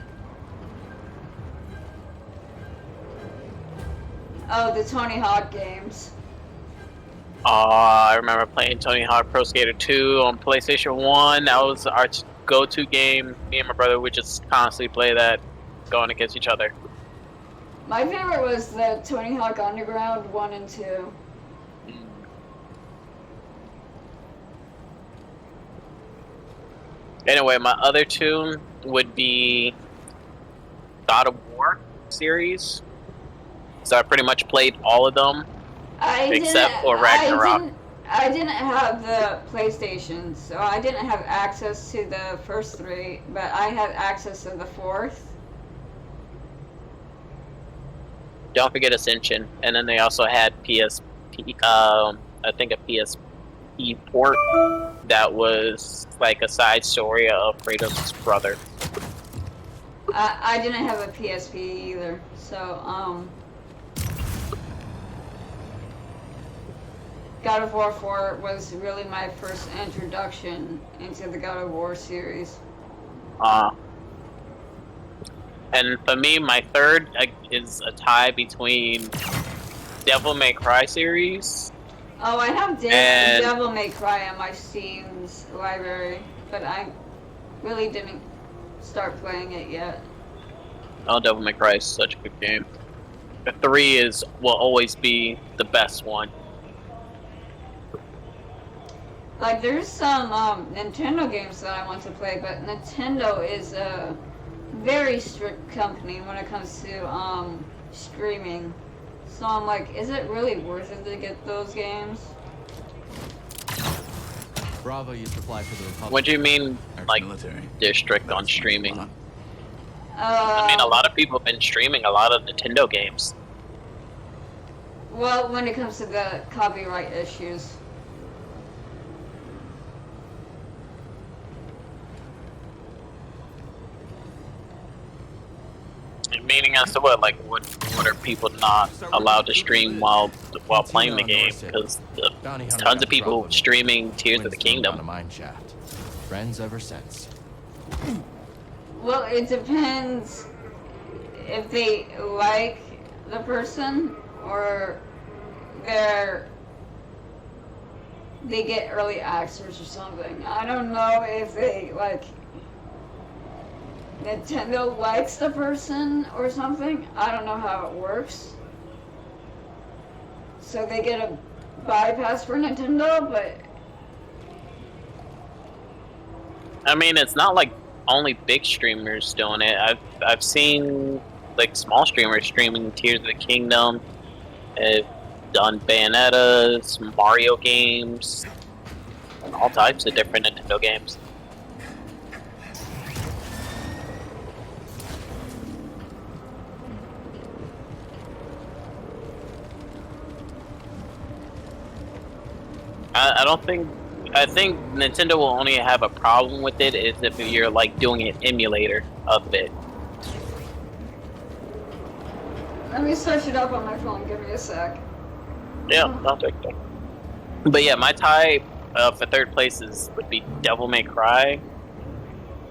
Oh, the Tony Hawk games. I remember playing Tony Hawk Pro Skater 2 on PlayStation 1. That was our go-to game. Me and my brother would just constantly play that, going against each other. My favorite was the Tony Hawk Underground 1 and 2. Anyway, my other two would be God of War series. So I pretty much played all of them. Except for Ragnarok. I didn't have the PlayStation, so I didn't have access to the first three, but I had access to the fourth. Don't forget Ascension, and then they also had PSP. I think a PSP port that was like a side story of Kratos' brother. I didn't have a PSP either, so God of War 4 was really my first introduction into the God of War series. And for me, my third is a tie between Devil May Cry series. Oh, I have Devil May Cry on my Steam's library, but I really didn't start playing it yet. Oh, Devil May Cry is such a good game. The 3 will always be the best one. Like, there's some Nintendo games that I want to play, but Nintendo is a very strict company when it comes to streaming. So I'm like, is it really worth it to get those games? Bravo used to fly for the Republic. What do you mean, like, military. they're strict on streaming? I mean, a lot of people have been streaming a lot of Nintendo games. Well, when it comes to the copyright issues. Meaning as to what? Like, what are people not allowed to stream while playing the game? Because tons of people streaming Tears of the Kingdom. A mine shaft. Friends ever since. Well, it depends if they like the person or they get early access or something. I don't know if they like Nintendo likes the person or something. I don't know how it works. So they get a bypass for Nintendo, but I mean, it's not like only big streamers doing it. I've seen like small streamers streaming Tears of the Kingdom. They've done Bayonetta's, Mario games, and all types of different Nintendo games. I think Nintendo will only have a problem with it is if you're like doing an emulator of it. let me search it up on my phone. Give me a sec. Yeah, I'll take that. But yeah, my tie for third place would be Devil May Cry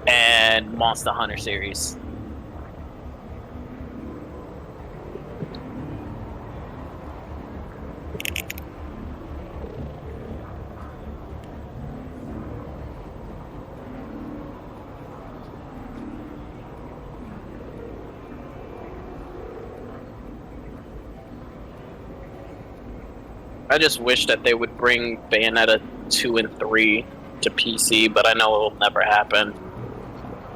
and Monster Hunter series. I just wish that they would bring Bayonetta 2 and 3 to PC, but I know it will never happen.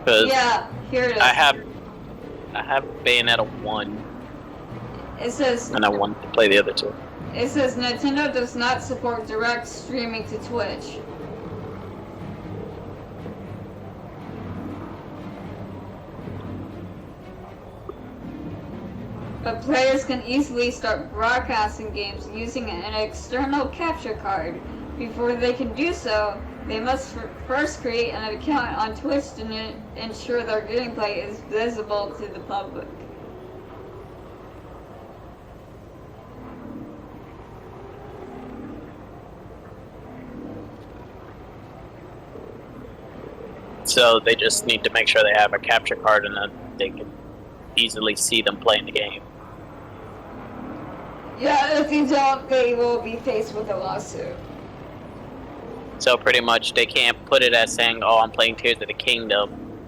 Yeah, here it is. I have Bayonetta 1. It says, and I want to play the other two. It says Nintendo does not support direct streaming to Twitch. But players can easily start broadcasting games using an external capture card Before they can do so, they must first create an account on Twitch to ensure their gameplay is visible to the public. So they just need to make sure they have a capture card and then they can easily see them playing the game. Yeah, if you don't, they will be faced with a lawsuit. So pretty much they can't put it as saying, oh, I'm playing Tears of the Kingdom,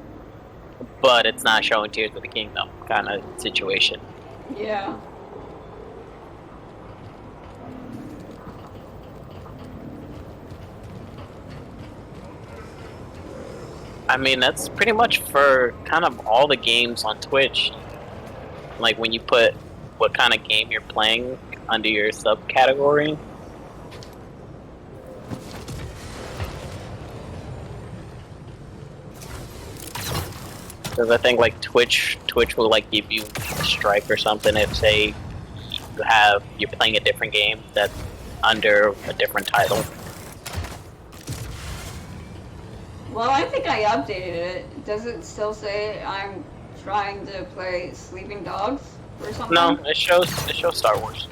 but it's not showing Tears of the Kingdom kind of situation. Yeah. I mean, that's pretty much for kind of all the games on Twitch. Like when you put what kind of game you're playing under your subcategory. Because I think like Twitch will like give you a strike or something if say you're playing a different game that's under a different title. Well, I think I updated it. Does it still say I'm trying to play Sleeping Dogs or something? No, it shows Star Wars.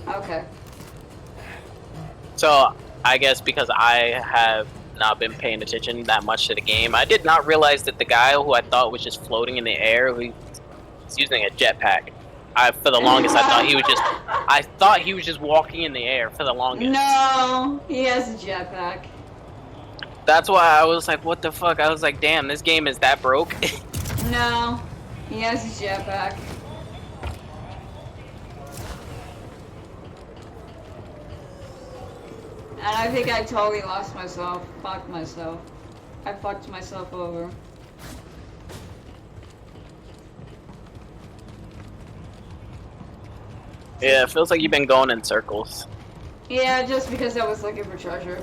Okay. So I guess because I have not been paying attention that much to the game, I did not realize that the guy who I thought was just floating in the air, he's using a jetpack. For the longest, I thought he was just walking in the air for the longest. No, he has a jetpack. That's why I was like, what the fuck? I was like, damn, this game is that broke? No, he has a jetpack. And I think I totally lost myself. Fucked myself. I fucked myself over. Yeah, it feels like you've been going in circles. Yeah, just because I was looking for treasure.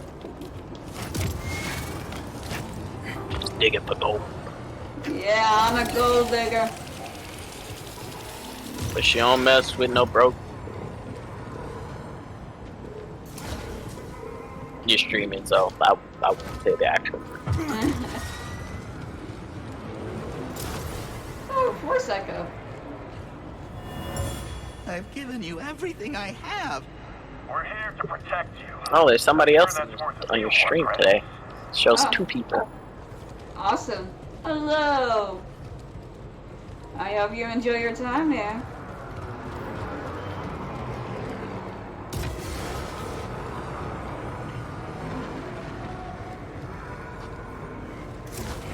Just digging for gold. Yeah, I'm a gold digger. But she don't mess with no broke. You're streaming, so I wouldn't say the actual. Oh, Forseca. I've given you everything I have. We're here to protect you. Oh, there's somebody else Sure, that's worth on your a few stream more today. It shows Oh. 2 people. Awesome. Hello. I hope you enjoy your time there.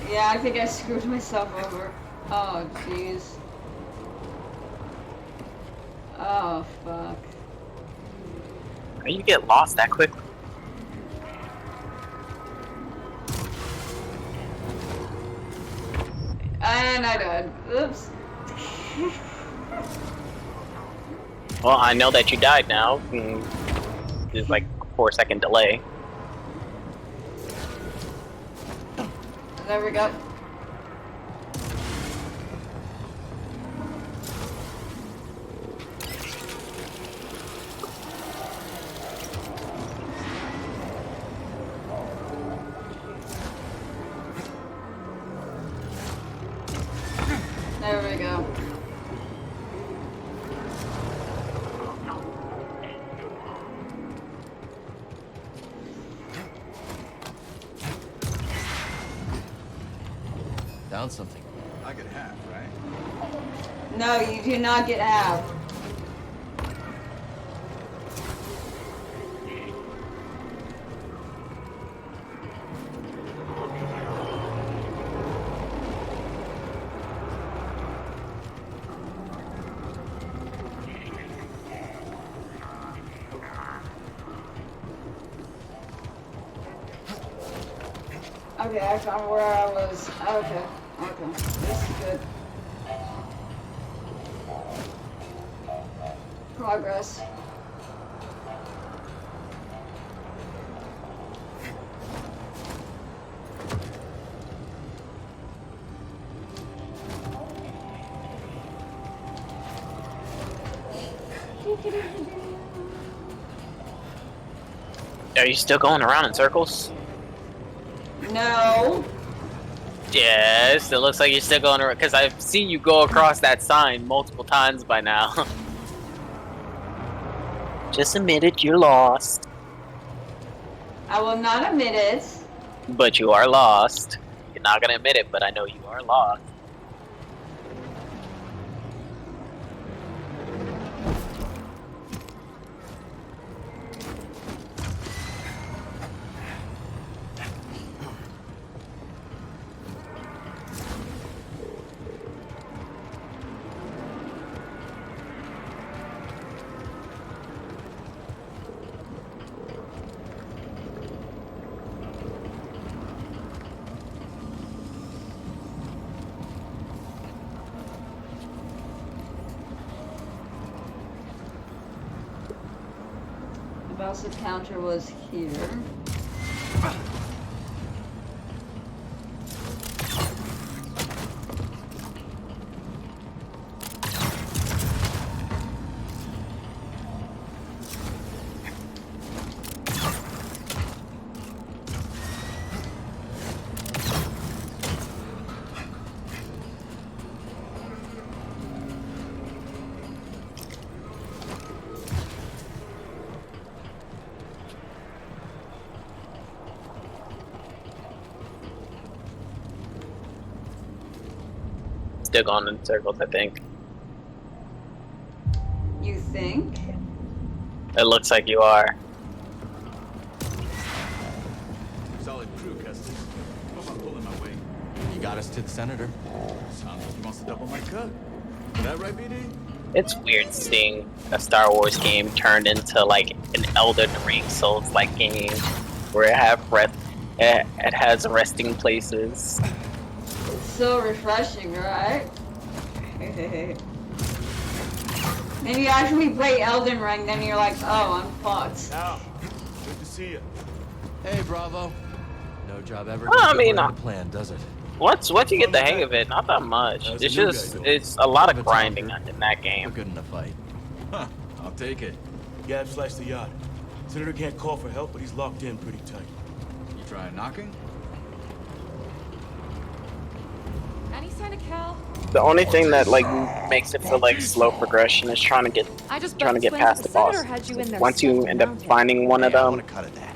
Yeah, I think I screwed myself over. Oh, jeez. Oh, fuck. How you get lost that quickly? And I died. Oops. Well, I know that you died now. There's like a 4-second delay. There we go. There we go. Found something. I get half, right? No, you do not get half. Okay, I found where I was. Okay, okay. This is good. Progress. Are you still going around in circles? No. Yes, it looks like you're still going around because I've seen you go across that sign multiple times by now. Just admit it, you're lost. I will not admit it. But you are lost. You're not gonna admit it, but I know you are lost. The Bowser counter was here. Still going in circles, I think. You think? It looks like you are. Solid crew, Custis. How about pulling my weight? You got us to the senator. Sounds like he wants to double my cut. Is that right, BD? It's weird seeing a Star Wars game turned into like an Elden Ring Souls-like game where it has resting places. It's so refreshing, right? Then you actually play Elden Ring, then you're like, oh, I'm fucked. Al, good to see you. Hey, Bravo. No job ever Well, I goes mean, according to plan, does it? Once you get the hang of it, not that much. How's It's the new just guy doing? it's a lot Bit of of a grinding talker. in that We're game. good in a fight. Huh, I'll take it. Gab sliced the yacht. Senator can't call for help, but he's locked in pretty tight. You trying knocking? Any sign of Cal? The only thing that like makes it feel like slow progression is trying to get I just past the boss. Once you end up finding one of Hey, I them want to cut it that.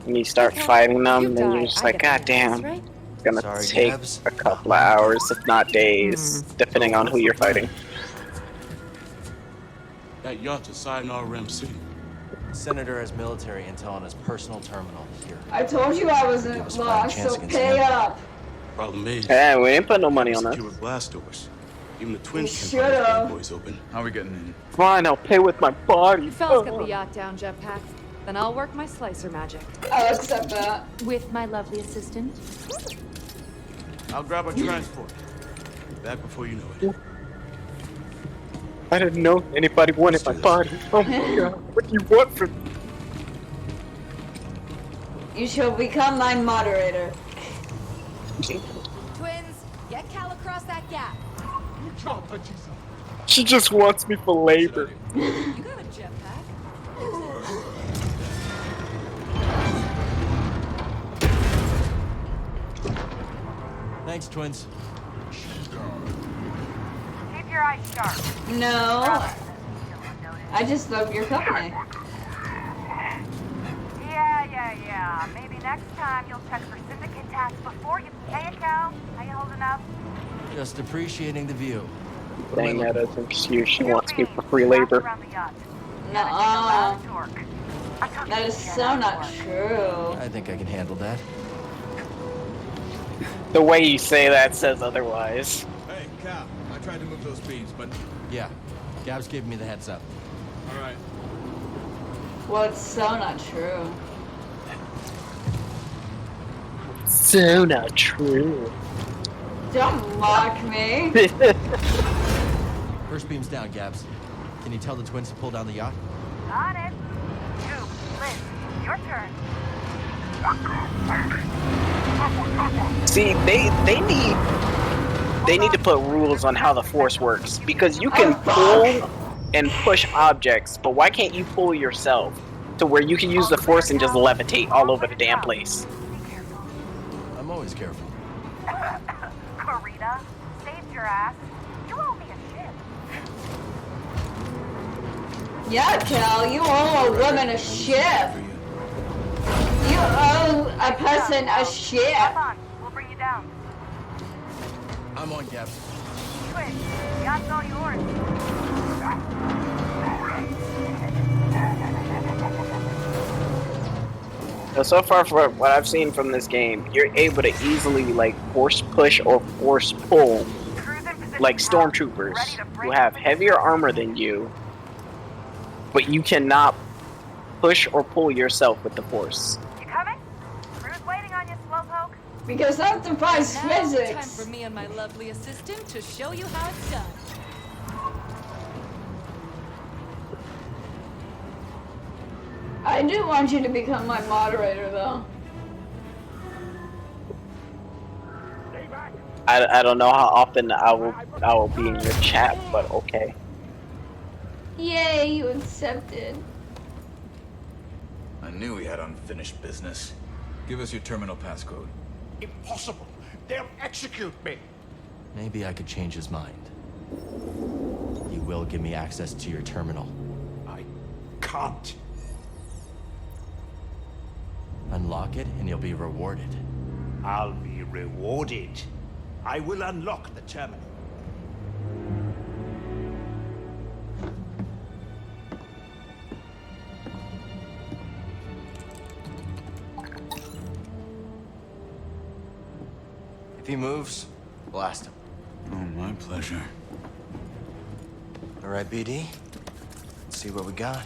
and you start fighting them, then you're just like, God damn, Right? it's gonna Sorry, take Gabs. a couple of hours, if not days, depending on who you're fighting. That yacht's a side in RM City. Senator has military intel on his personal terminal here. I told you I Give wasn't us a fighting lost, chance so against pay him. up. Problem is, Hey, we ain't put no money on secure that. blast doors. Even the twins You can't find those should've. bad boys open. How are we getting in? Fine, I'll pay with my body. You fellas get the yacht down, Jetpack. Then I'll work my slicer magic. I'll accept that. With my lovely assistant. I'll grab our transport. Back before you know it. I didn't know anybody wanted my body. Oh my god, what do you want from me? You shall become my moderator. Twins, get Cal across that gap. She just wants me for labor. You got a jetpack. Thanks, twins. Keep your eyes sharp. No. I just love your company. Yeah. Maybe next time you'll check for syndicate tax before you pay a cow. How you holding up? Just appreciating the view. Saying that as an excuse, she wants me for free labor. Around the yacht. Nuh-uh. Torque. That is so not true. I think I can handle that. The way you say that says otherwise. Hey, Cal, I tried to move those beams, but... Yeah, Gabs gave me the heads up. All right. Well, it's so not true. So not true. Don't mock me. First beam's down, Gabs. Can you tell the twins to pull down the yacht? On it. You, Liz, your turn. See, they need to put rules on how the Force works because you can pull and push objects, but why can't you pull yourself? to where you can use the Force and just levitate all over the damn place. I'm always careful. Karita, saved your ass. You owe me a ship. Yeah, Cal, you owe a woman a ship. You owe a person a ship. Hop on, we'll bring you down. I'm on, Cap. Quick, yacht's all yours. So far, for what I've seen from this game, you're able to easily like force push or force pull like stormtroopers who have heavier armor than you, but you cannot push or pull yourself with the Force. You coming? Crew's waiting on you, Slowpoke. Because that defies Now, physics. time for me and my lovely assistant to show you how it's done. I do want you to become my moderator, though. I don't know how often I will be in your chat, but okay. Yay, you accepted. I knew we had unfinished business. Give us your terminal passcode. Impossible. They'll execute me. Maybe I could change his mind. You will give me access to your terminal. I can't. Unlock it and you'll be rewarded. I'll be rewarded. I will unlock the terminal. If he moves, blast him. Oh, my pleasure. All right, BD. Let's see what we got.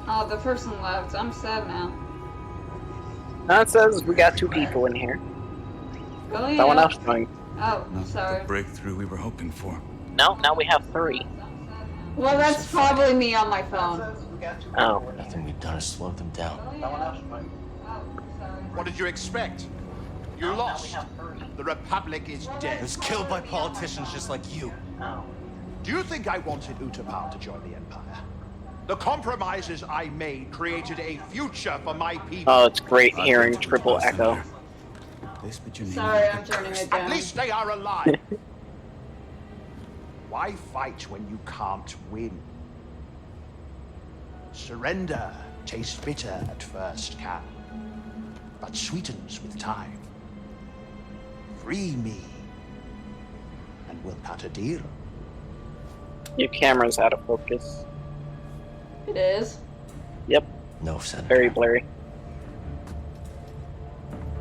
Oh, the person left. I'm sad now. Now it says we got 2 people in here. Oh, yeah. Someone else joined. Oh, Not sorry. the breakthrough we were hoping for. No, now we have 3. Well, that's probably me on my phone. Oh. Nothing we've done has slowed them down. What did you expect? You lost. The Republic is dead. It was killed by politicians just like you. Do you think I wanted Utapau to join the Empire? The compromises I made created a future for my people. Oh, it's great hearing triple echo. They spit your name Sorry, out. I'm turning it At down. least they are alive. Why fight when you can't win? Surrender tastes bitter at first, Cal, but sweetens with time. Free me, and we'll cut a deal. Your camera's out of focus. It is. Yep, No, Senator. very blurry.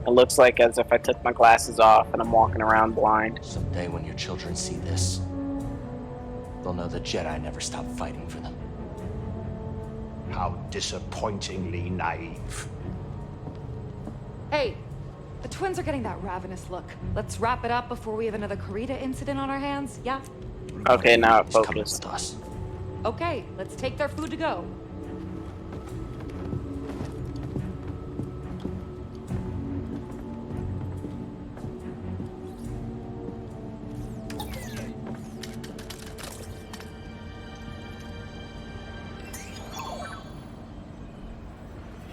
It looks like as if I took my glasses off and I'm walking around blind. Someday when your children see this, they'll know the Jedi never stopped fighting for them. How disappointingly naive. Hey, the twins are getting that ravenous look. Let's wrap it up before we have another Karita incident on our hands, yeah? Okay, now it He's coming focused. with us. Okay, let's take their food to go.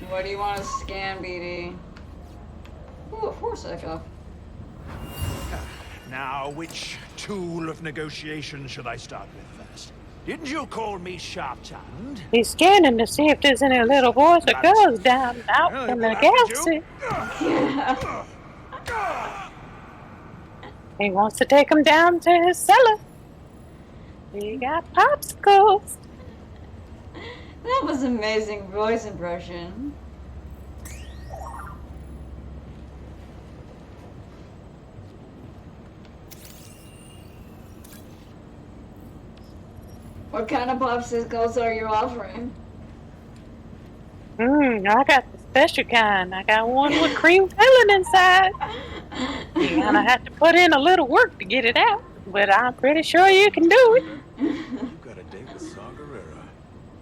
What do you want to scan, BD? Ooh, a Force Echo. Now, which tool of negotiation should I start with first? Didn't you call me sharp-tongued? He's scanning to see if there's any little boys or girls down out Well, in you'll the have to galaxy. He wants to take them down to his cellar. He got popsicles. That was amazing voice impression. What kind of popsicles are you offering? I got the special kind. I got one with cream filling inside. You're gonna have to put in a little work to get it out, but I'm pretty sure you can do it. You got a date with Saw Gerrera.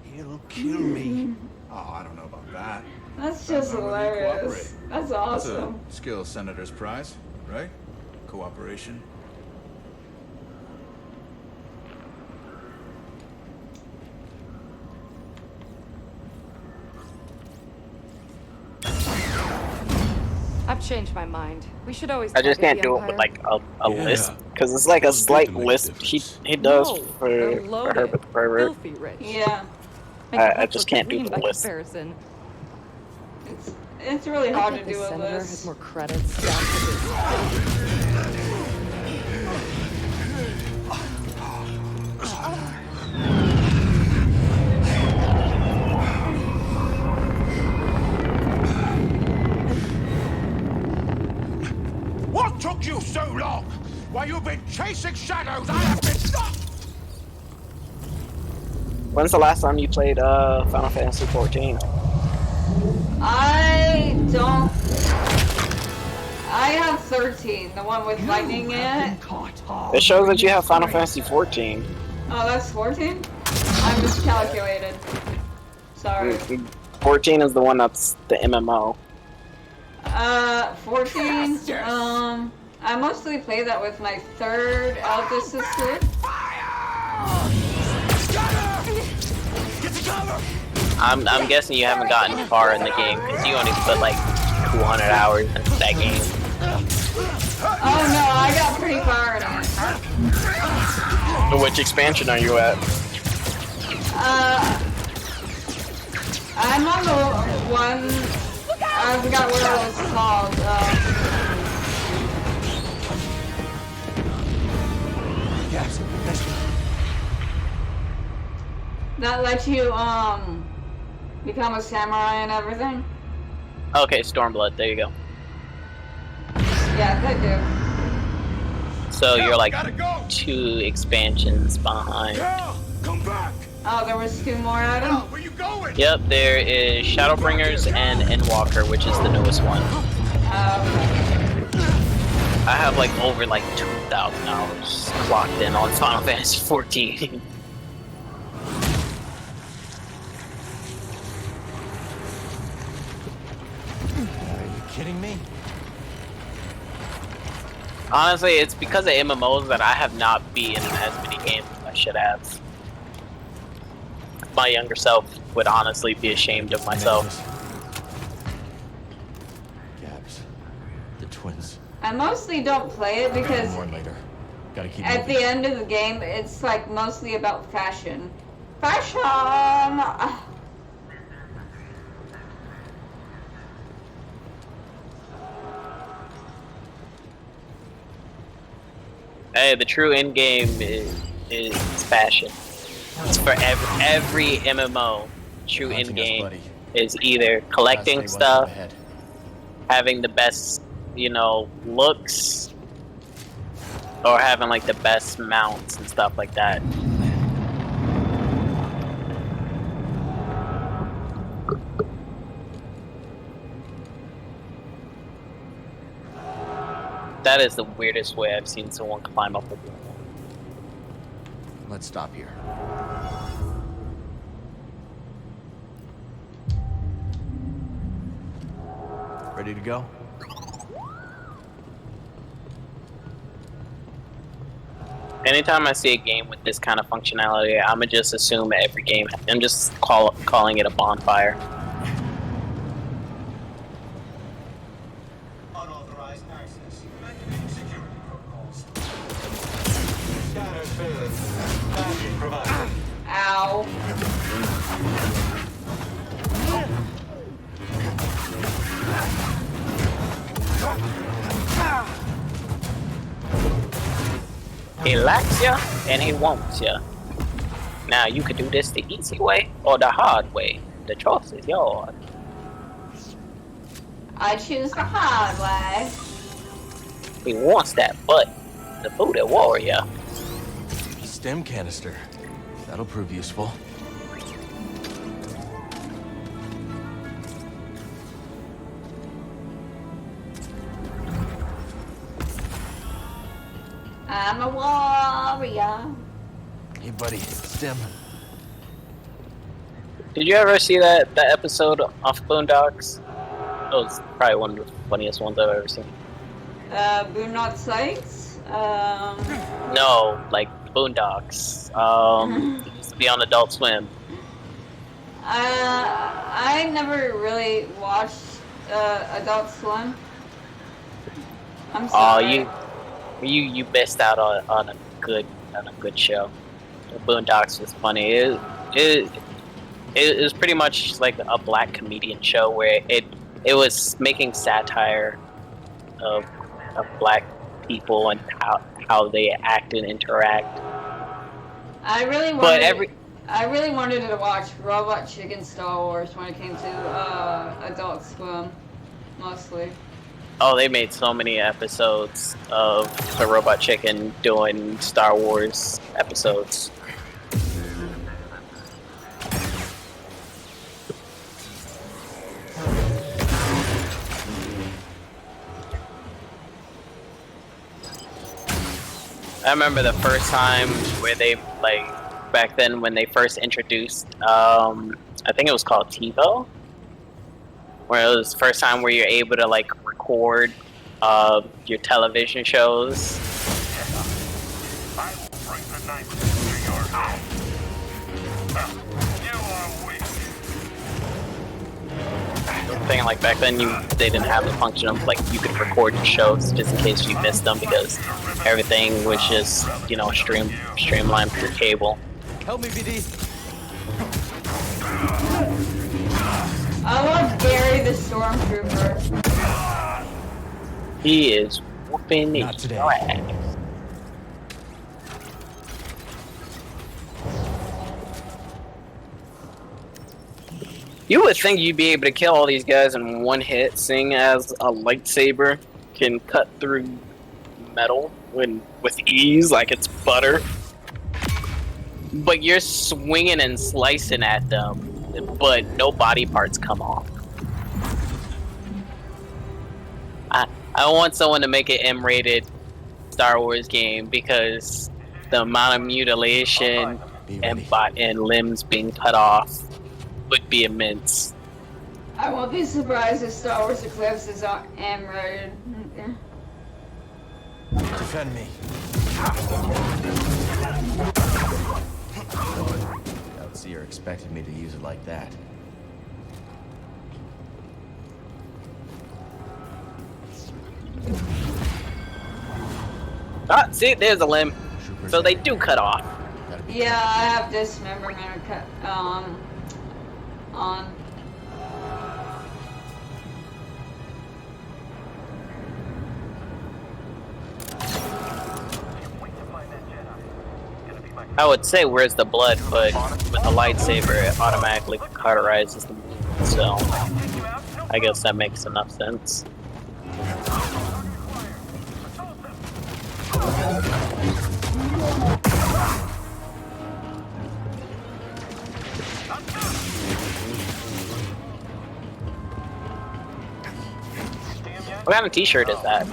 He'll kill me. Oh, I don't know about that. That's just How about we hilarious. cooperate? That's That's awesome. a skill Senator's prize, right? Cooperation. I've changed my mind. We should always. I just target can't the do it with Empire. like a list because it's like a slight list he does No, for they're loaded, Herbert the Pervert. filthy rich. Yeah, I just can't do Green the by list. comparison. it's really hard I to bet do the a senator has list. more credits. Down to What took you so long? While you've been chasing shadows, I have been stopped! When's the last time you played Final Fantasy 14? I have 13, the one with lightning in it. It shows that you have Final Fantasy 14. Oh, that's 14? I miscalculated. Sorry. 14 is the one that's the MMO. 14, I mostly play that with my third eldest sister. I'm guessing you haven't gotten far in the game because you only put like 200 hours into that game. Oh no, I got pretty far in it. Which expansion are you at? I'm on the one, I forgot what it was called. Yes, that's That lets you, become a samurai and everything. Okay, Stormblood. There you go. Yeah, that do. So you're like 2 expansions behind. Come back! Oh, there was 2 more items? Where you going? Yep, there is Shadowbringers and Endwalker, which is the newest one. I have like over like 2,000 hours clocked in on Final Fantasy 14. Are you kidding me? Honestly, it's because of MMOs that I have not beaten as many games as I should have. My younger self would honestly be ashamed of myself. Gabs, the twins. I mostly don't play it because More later. Gotta keep at moving. the end of the game, it's like mostly about fashion. Fashion! Ah. Hey, the true end game is fashion. It's for every MMO. True end game is either collecting stuff, having the best, you know, looks, or having like the best mounts and stuff like that. That is the weirdest way I've seen someone climb up a wall. Let's stop here. Ready to go? Anytime I see a game with this kind of functionality, I'ma just assume every game. I'm just calling it a bonfire. Unauthorized access. Activating security protocols. Scanners failing. Bandit provided. Ow. He likes ya and he wants ya. Now you could do this the easy way or the hard way. The choice is yours. I choose the hard way. He wants that butt. The booty warrior. Stem canister. That'll prove useful. I'm a warrior. Hey, buddy. Stem. Did you ever see that episode of Boondocks? That was probably one of the funniest ones I've ever seen. Boondock Sights? No, like Boondocks. It used to be on Adult Swim. I never really watched Adult Swim. I'm Oh, sorry. you missed out on a good show. The Boondocks was funny. It was pretty much like a black comedian show where it was making satire of black people and how they act and interact. I really wanted to watch Robot Chicken Star Wars when it came to Adult Swim, mostly. Oh, they made so many episodes of the Robot Chicken doing Star Wars episodes. I remember the first time where they, like, back then when they first introduced, I think it was called TiVo, where it was the first time where you're able to, like, record your television shows. I will bring the knife to your house. You are weak. The thing, like, back then they didn't have the function of, like, you could record your shows just in case you missed them because everything was just, you know, streamlined through cable. Help me, BD. I love Gary the Stormtrooper. He is whooping your ass. You would think you'd be able to kill all these guys in one hit, seeing as a lightsaber can cut through metal with ease like it's butter. But you're swinging and slicing at them, but no body parts come off. I want someone to make an M-rated Star Wars game because the amount of mutilation and limbs being cut off would be immense. I won't be surprised if Star Wars Eclipse is on M-rated. Defend me. Don't see you're expecting me to use it like that. Ah, see, there's a limb. So they do cut off. Yeah, I have dismemberment on. I would say where's the blood, but with a lightsaber it automatically cauterizes them. So I guess that makes enough sense. What kind of t-shirt is that?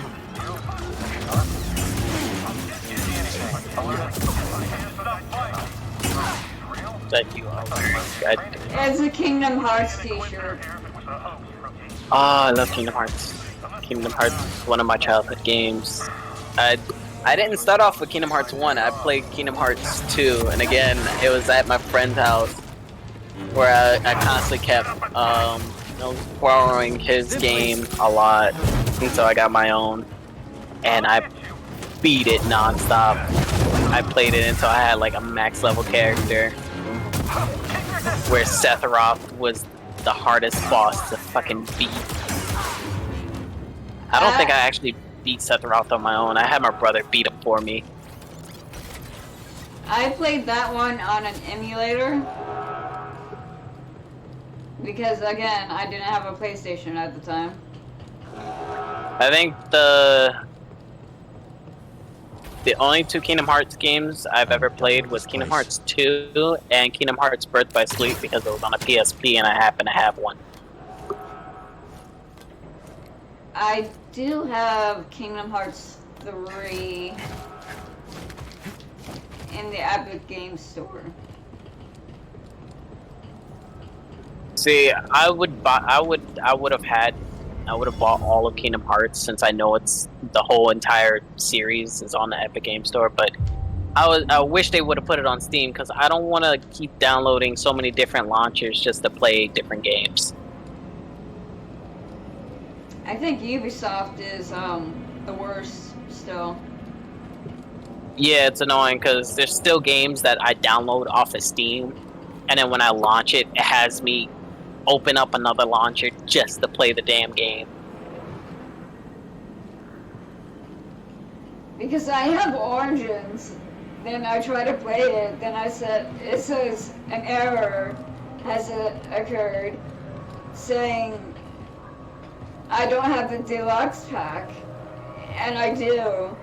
That you are wearing? It's a Kingdom Hearts t-shirt. Oh, I love Kingdom Hearts. Kingdom Hearts is one of my childhood games. I didn't start off with Kingdom Hearts 1, I played Kingdom Hearts 2, and again, it was at my friend's house where I constantly kept borrowing his game a lot, and so I got my own, and I beat it non-stop. I played it until I had like a max level character, where Sephiroth was the hardest boss to fucking beat. I don't think I actually beat Sephiroth on my own. I had my brother beat him for me. I played that one on an emulator because, again, I didn't have a PlayStation at the time. I think the only two Kingdom Hearts games I've ever played was Kingdom Hearts 2 and Kingdom Hearts Birth by Sleep because it was on a PSP and I happen to have one. I do have Kingdom Hearts 3 in the Epic Games Store. See, I would have bought all of Kingdom Hearts since I know it's the whole entire series is on the Epic Games Store, but I wish they would have put it on Steam because I don't want to keep downloading so many different launchers just to play different games. I think Ubisoft is the worst still. Yeah, it's annoying because there's still games that I download off of Steam, and then when I launch it, it has me open up another launcher just to play the damn game. Because I have Origins, then I try to play it, then it says an error has occurred, saying I don't have the deluxe pack, and I do.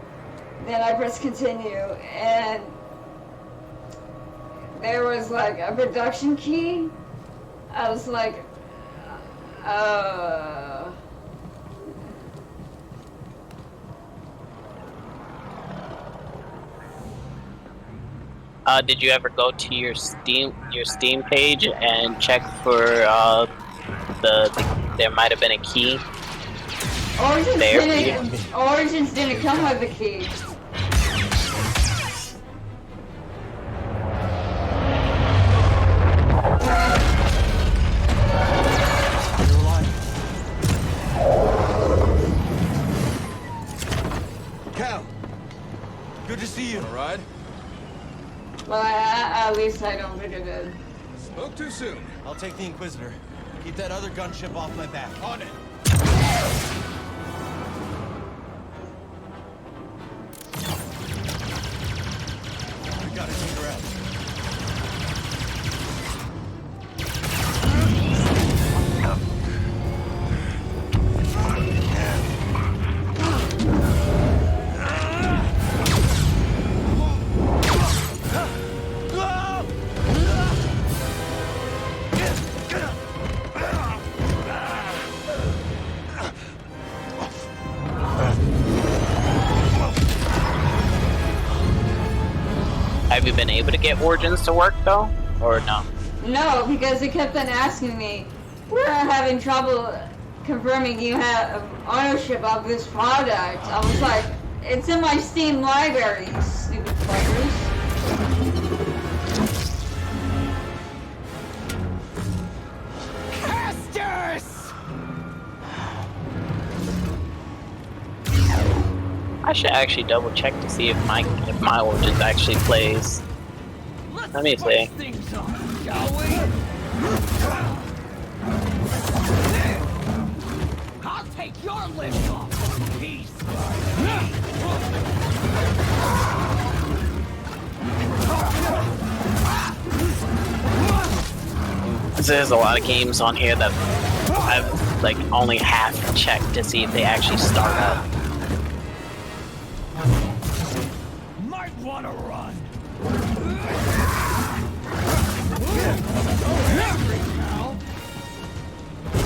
Then I press continue, and there was like a production key. I was like, Did you ever go to your Steam page and check for there might have been a key? Origins didn't come with a key. Cal, good to see you. All right? Well, at least I don't think it did. Spoke too soon. I'll take the Inquisitor. Keep that other gunship off my back. On it. We gotta take her out. Have you been able to get Origins to work though, or no? No, because it kept on asking me, we're having trouble confirming you have ownership of this product. I was like, it's in my Steam library, you stupid fuckers. I should actually double check to see if my Origins actually plays. Let me see. I'll take your lift off. Peace. There's a lot of games on here that I've like only half checked to see if they actually start up. Might want to run.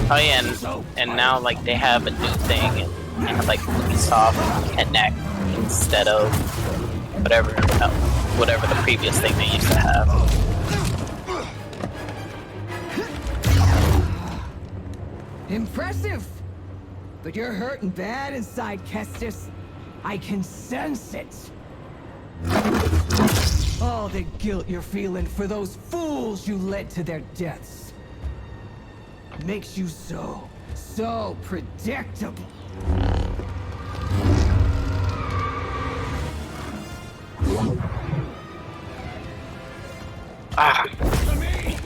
Oh yeah, and now like they have a new thing, and they have like Ubisoft Connect instead of whatever the previous thing they used to have. Impressive! But you're hurting bad inside, Kestis. I can sense it. All the guilt you're feeling for those fools you led to their deaths makes you so predictable.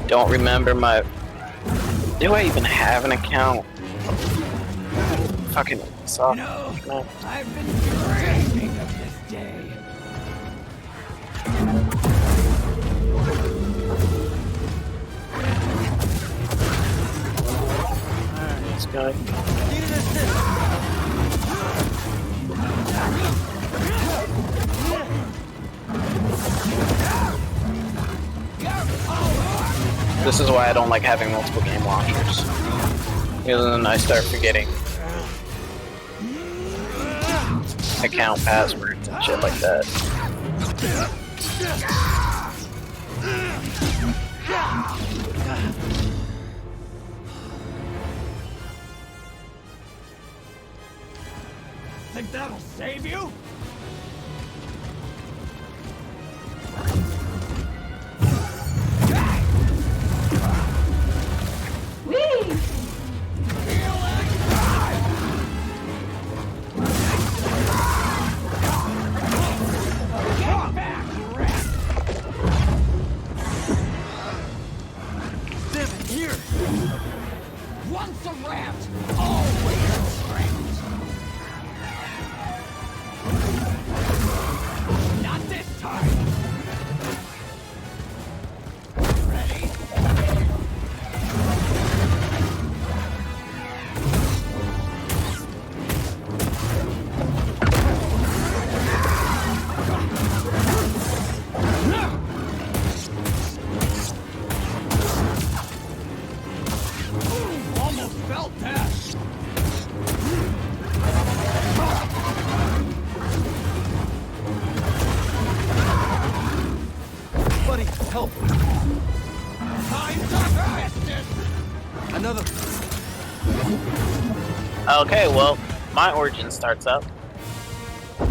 Don't remember my... Do I even have an account? Fucking Ubisoft. No, I've been dreaming of this day. This guy. This is why I don't like having multiple game launchers. Because then I start forgetting account passwords and shit like that. Think that'll save you? Here! Once a rat, always a rat! Not this time! Ready? Almost felt that! Buddy, help! Time to test it! Another. Okay, well, my origin starts up.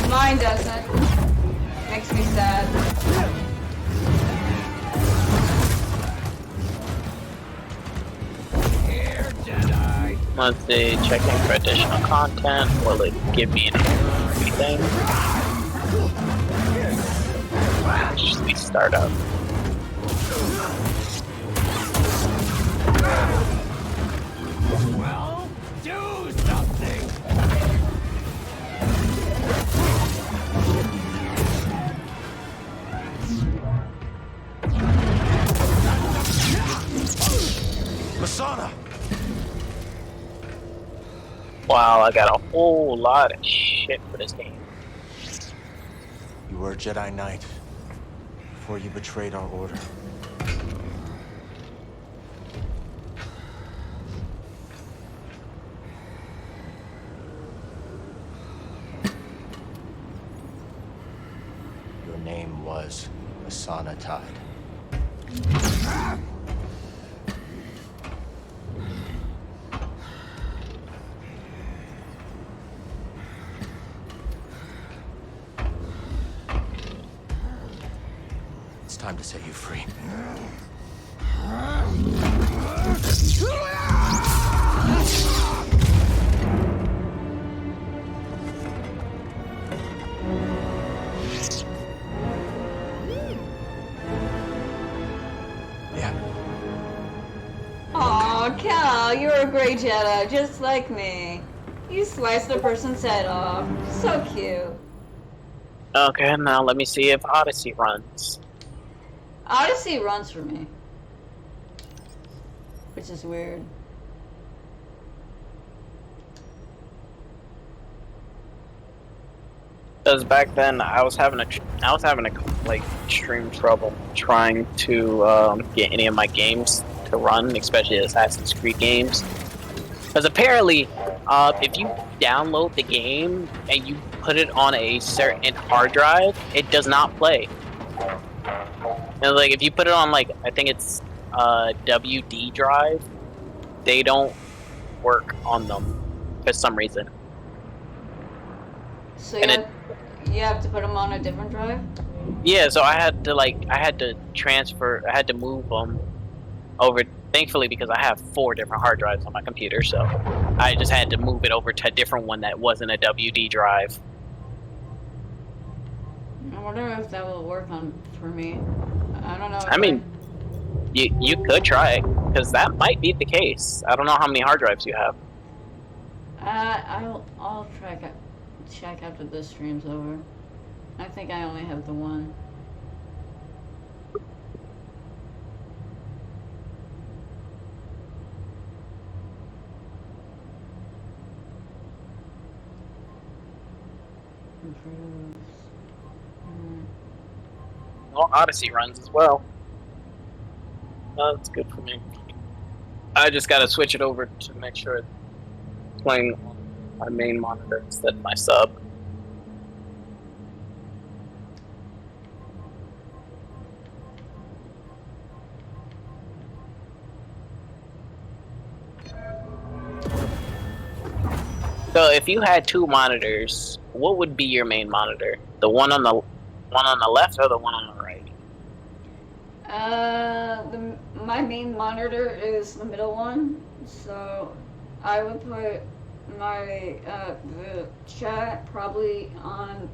Mine doesn't. Makes me sad. Here, Jedi! Let's see, checking for additional content. Will it give me anything? Actually, start up. Well, do something! Masana! Wow, I got a whole lot of shit for this game. You were a Jedi Knight before you betrayed our order. Your name was Masana Tide. It's time to set you free. Yeah. Aw, Cal, you're a great Jedi, just like me. You sliced a person's head off. So cute. Okay, now let me see if Odyssey runs. Odyssey runs for me. Which is weird. Because back then I was having like extreme trouble trying to get any of my games to run, especially Assassin's Creed games. Because apparently, if you download the game and you put it on a certain hard drive, it does not play. And like if you put it on like I think it's WD drive, they don't work on them for some reason. So And you have to put them on a different drive? Yeah, so I had to move them over. Thankfully, because I have 4 different hard drives on my computer, so I just had to move it over to a different one that wasn't a WD drive. I wonder if that will work for me. I don't know. I mean, you could try it, because that might be the case. I don't know how many hard drives you have. I'll check after this stream's over. I think I only have the one. Well, Odyssey runs as well. That's good for me. I just gotta switch it over to make sure it's playing on my main monitor instead of my sub. So if you had 2 monitors, what would be your main monitor? The one on the left or the one on the right? My main monitor is the middle one, so I would put my the chat probably on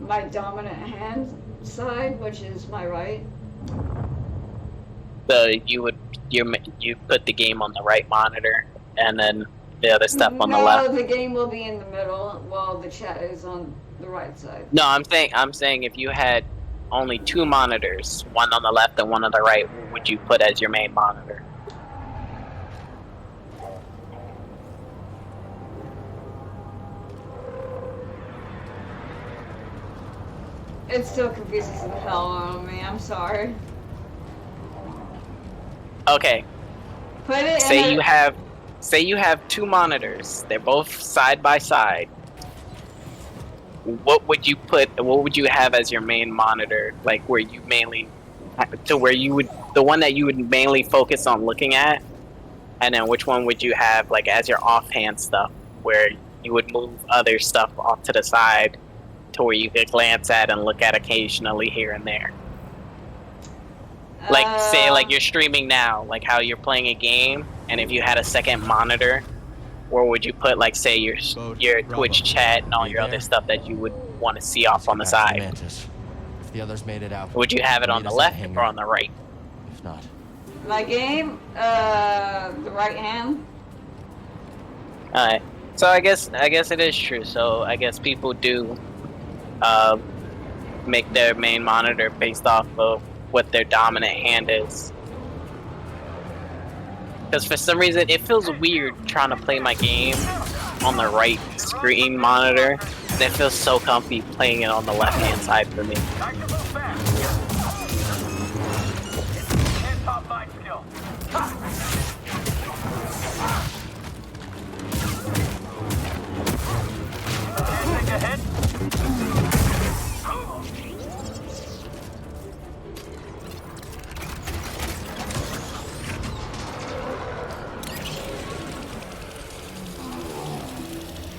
my dominant hand side, which is my right, So you put the game on the right monitor, and then the other stuff on the left. No, the game will be in the middle while the chat is on the right side. No, I'm saying if you had only two monitors, one on the left and one on the right, what would you put as your main monitor? It still confuses the hell out of me. I'm sorry. Okay. Put it. Say you have two monitors. They're both side by side. What would you have as your main monitor? Like where you mainly, the one that you would mainly focus on looking at, and then which one would you have like as your offhand stuff, where you would move other stuff off to the side, to where you could glance at and look at occasionally here and there. Like say like you're streaming now, like how you're playing a game, and if you had a second monitor, where would you put like say your Twitch chat and all your other stuff that you would want to see off on the side? Mantis. If the others made it out, Would you have it on the left or on the right? If not, My game, the right hand. Alright. So I guess it is true. So I guess people do make their main monitor based off of what their dominant hand is. Because for some reason it feels weird trying to play my game on the right screen monitor, and it feels so comfy playing it on the left hand side for me. Top 9 skill. Take a hit.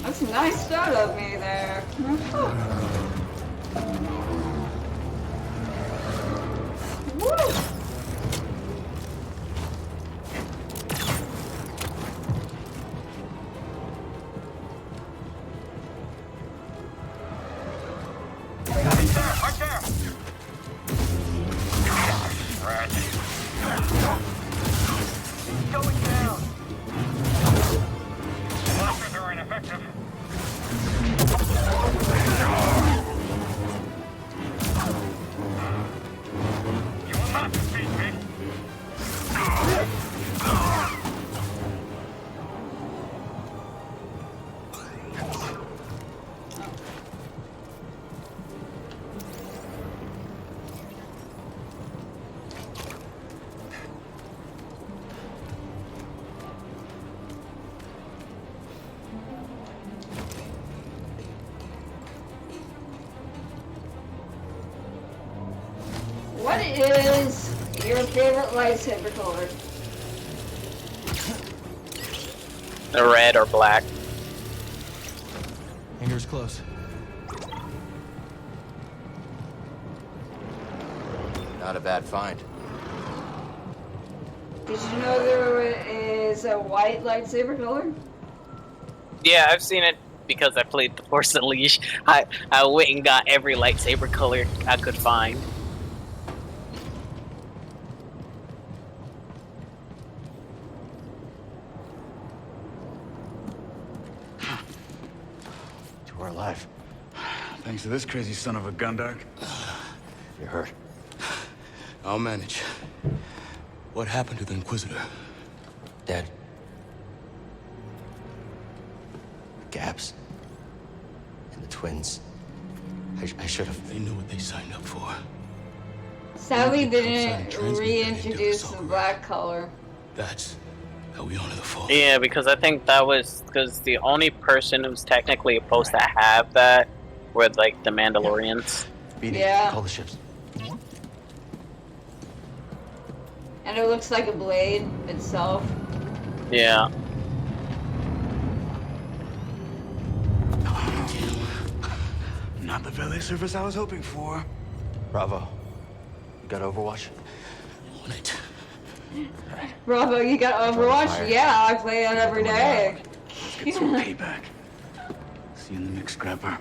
That's a nice start of me there. Woo! Right there. Going down. Blasters are ineffective. You will not defeat me. What is your favorite lightsaber color? The red or black. fingers close. Not a bad find. Did you know there is a white lightsaber color? Yeah, I've seen it because I played The Force Unleashed. I went and got every lightsaber color I could find. We're alive. Thanks to this crazy son of a Gundark. You're hurt. I'll manage. What happened to the Inquisitor? Dead. Gaps. And the twins. I should have. They knew what they signed up for. Sadly, they didn't reintroduce the black color. That's how we honor the fall. Yeah, because I think that was because the only person who's technically supposed to have that were like the Mandalorians. Yeah. Call the ships. And it looks like a blade itself. Yeah. Not the valet service I was hoping for. Bravo. You got Overwatch? On it. Bravo, you got Overwatch? Yeah, I play it every day. Let's get some payback. See you in the mix, Scrapper.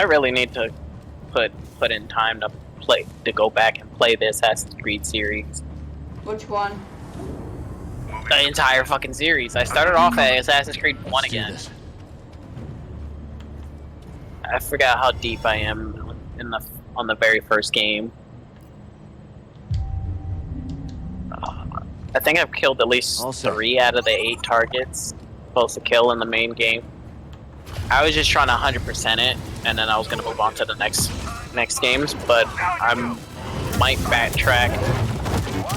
I really need to put in time to go back and play the Assassin's Creed series. Which one? The entire fucking series. I started off at Assassin's Creed 1 Let's do again. this. I forgot how deep I am on the very first game. I think I've killed at least 3 out of the 8 targets supposed to kill in the main game. I was just trying to 100% it, and then I was gonna move on to the next games, but I might backtrack,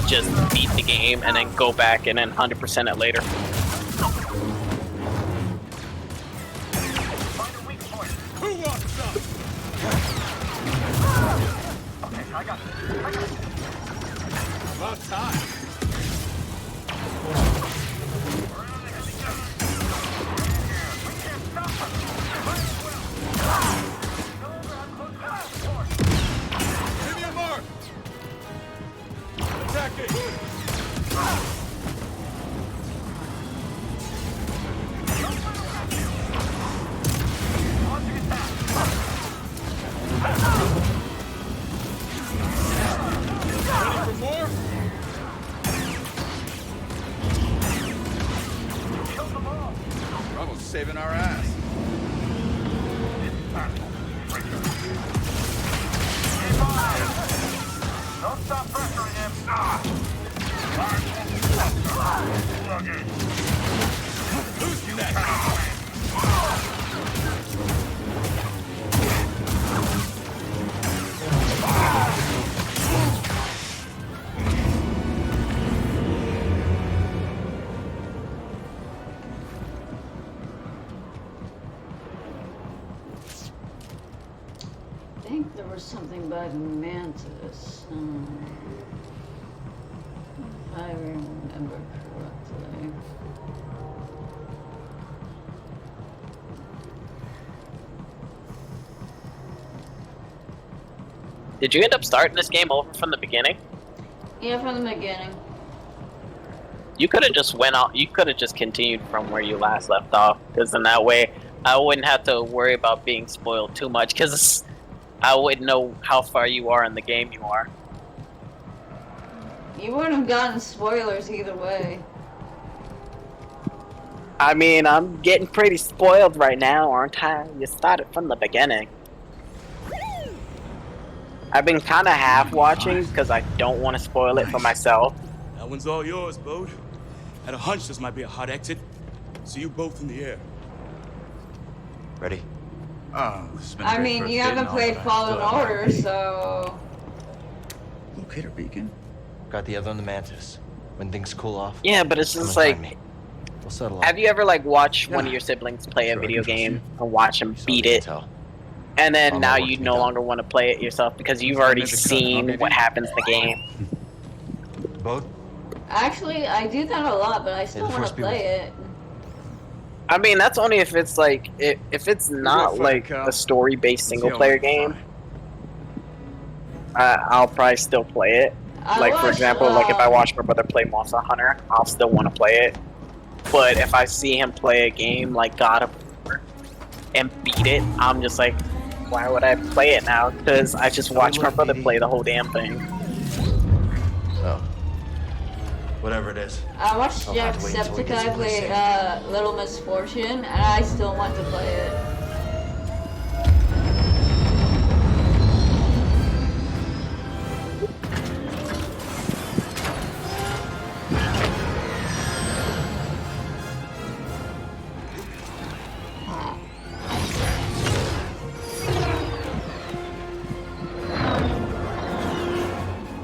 just beat the game, and then go back and then 100% it later. Who wants some? Okay, I got it. About time. Give me a mark. Attacking. Ready for more? Bravo's saving our ass. Don't stop pressuring him. Who's next? I think there was something by the Mantis. If I remember correctly. Did you end up starting this game over from the beginning? Yeah, from the beginning. You could have just went out. You could have just continued from where you last left off, because in that way, I wouldn't have to worry about being spoiled too much, because I wouldn't know how far you are in the game you are. You wouldn't have gotten spoilers either way. I mean, I'm getting pretty spoiled right now, aren't I? You started from the beginning. I've been kind of half watching because I don't want to spoil it for myself. That one's all yours, Bode. Had a hunch this might be a hot exit. See you both in the air. Ready? Oh, this has been a I great mean, first you date haven't and all, played but I Fallen still have my Order, opinion. so... Locator beacon? Got the other on the Mantis. When things cool off. Yeah, but it's come just and like, find me. We'll settle have up. you ever like watched one of your siblings play a Sure, I video can trust game you. and watch them You saw beat the it, intel. and then All now my work you to be no done. longer want to play it yourself because you've Time already to cut, huh, seen baby? what happens in the game? Bode? Actually, I do that a lot, but I still the want Force to be with play you. it. I mean, that's only if it's like if it's not fun, like Cal. a story-based Let's single-player see how game. I'll probably still play it. I Like for watched, example, like if I watch my brother play Monster Hunter, I'll still want to play it. But if I see him play a game like God of War and beat it, I'm just like, why would I play it now? Because I just watched my brother play the whole damn thing. Oh. Whatever it is. I watched I'll have to wait until we get Jacksepticeye someplace play safe. Little Misfortune, and I still want to play it.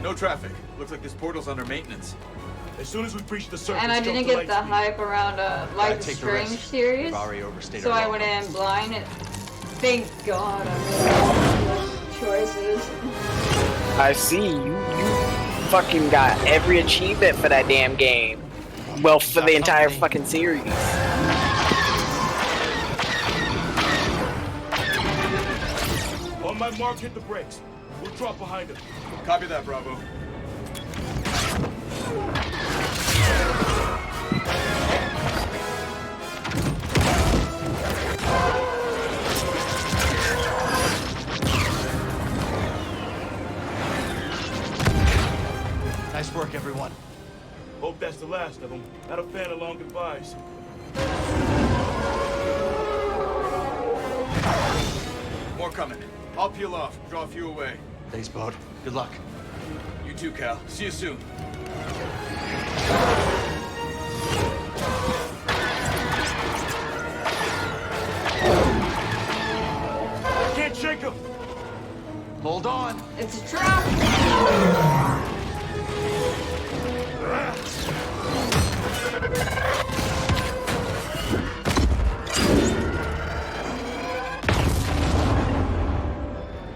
No traffic. Looks like this portal's under maintenance. As soon as we breach the surface, And I didn't get the hype around Life is take the Strange risk. series, We've already overstayed so our I went welcome. in blind. Thank God I made those choices. I see you fucking got every achievement for that damn game. Well, for the entire fucking series. On my mark, hit the brakes. We'll drop behind him. Copy that, Bravo. Nice work, everyone. Hope that's the last of them. Not a fan of long goodbyes. More coming. I'll peel off, draw a few away. Thanks, Bode. Good luck. You too, Cal. See you soon. Can't shake him! Hold on. It's a trap!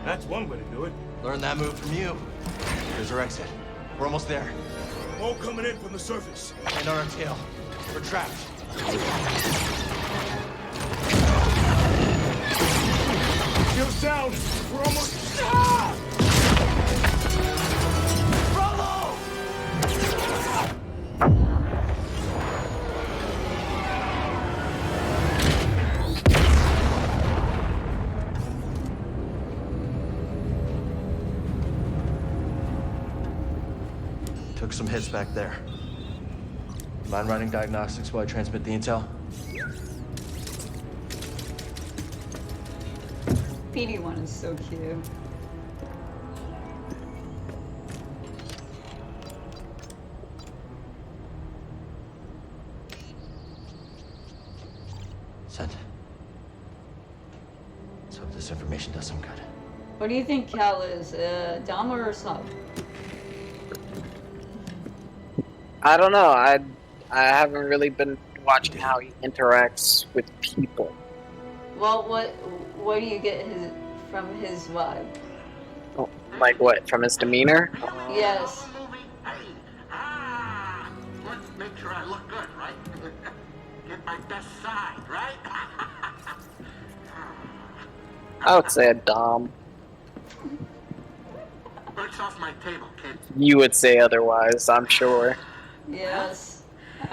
That's one way to do it. Learned that move from you. Here's our exit. We're almost there. All coming in from the surface. And on our tail. We're trapped. Shields down. We're almost. Ah! Bravo! Took some hits back there. Mind running diagnostics while I transmit the intel? PD1 is so cute. Sent. Let's hope this information does some good. What do you think Cal is? Dom or sub? I don't know. I haven't really been watching how he interacts with people. Well, what do you get from his vibe? Oh, like what? From his demeanor? Yes. Let's make sure I look good, right? Get my best side, right? I would say a Dom. Birds off my table, kid. You would say otherwise, I'm sure. Yes.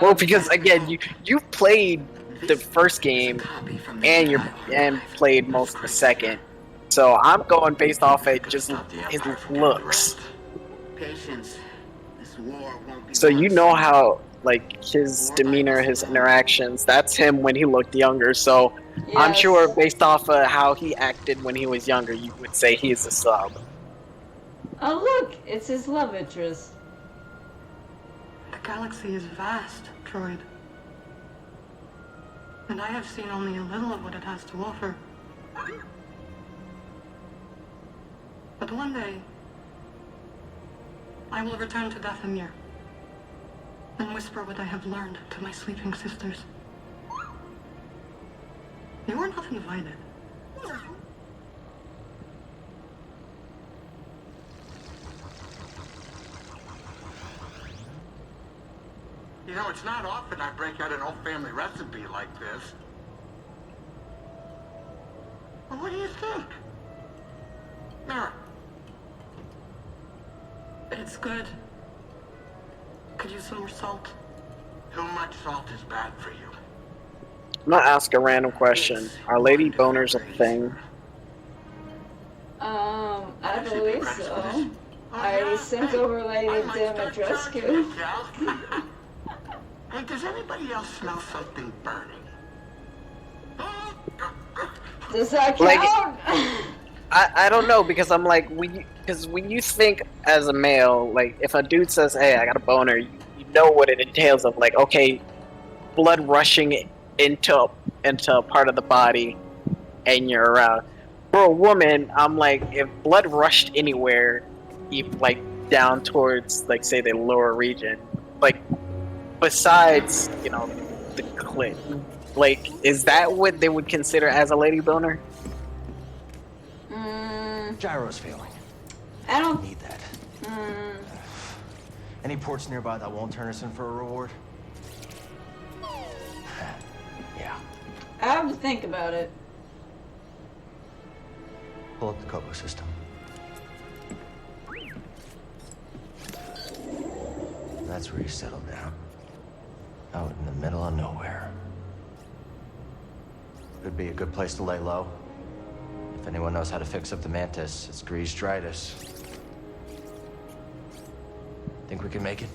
Well, because again, you played the first game and played most of the second, so I'm going based off of just his looks. Patience. This war won't be. So you know how like his demeanor, his interactions. That's him when he looked younger. So Yes. I'm sure based off of how he acted when he was younger, you would say he's a sub. Oh look, it's his love interest. The galaxy is vast, Droid. And I have seen only a little of what it has to offer. But one day, I will return to Dathomir and whisper what I have learned to my sleeping sisters. You are not invited. You know, it's not often I break out an old family recipe like this. Well, what do you think? Mara. It's good. Could use some more salt. Too much salt is bad for you. I'm gonna ask a random question. Are lady boners a thing? I believe so. I sent over Lady Dimitrescu. Hey, does anybody else smell something burning? Does that Like, count? I don't know, because I'm like, when you think as a male, like if a dude says, "Hey, I got a boner," you know what it entails of like, okay, blood rushing into a part of the body, and you're around. For a woman, I'm like, if blood rushed anywhere, even like down towards like say the lower region, like besides the clit, like is that what they would consider as a lady boner? Gyro's failing. I don't need that. Any ports nearby that won't turn us in for a reward? Yeah. I have to think about it. Pull up the Kobo system. That's where you settle down. Out in the middle of nowhere. Could be a good place to lay low. If anyone knows how to fix up the Mantis, it's Grease Dritus. Think we can make it?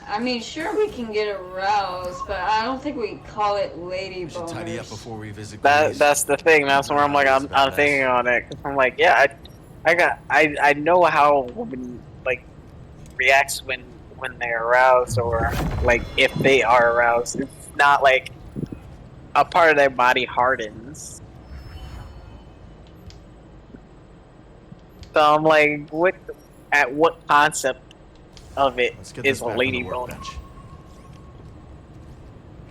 I mean, sure we can get aroused, but I don't think we call it lady boners. Tidy up before we visit. That's the thing. That's where I'm like, I'm thinking on it. 'Cause I'm like, yeah, I know how a woman like reacts when they're aroused, or like if they are aroused. It's not like a part of their body hardens. So I'm like, what concept of it is a lady boner?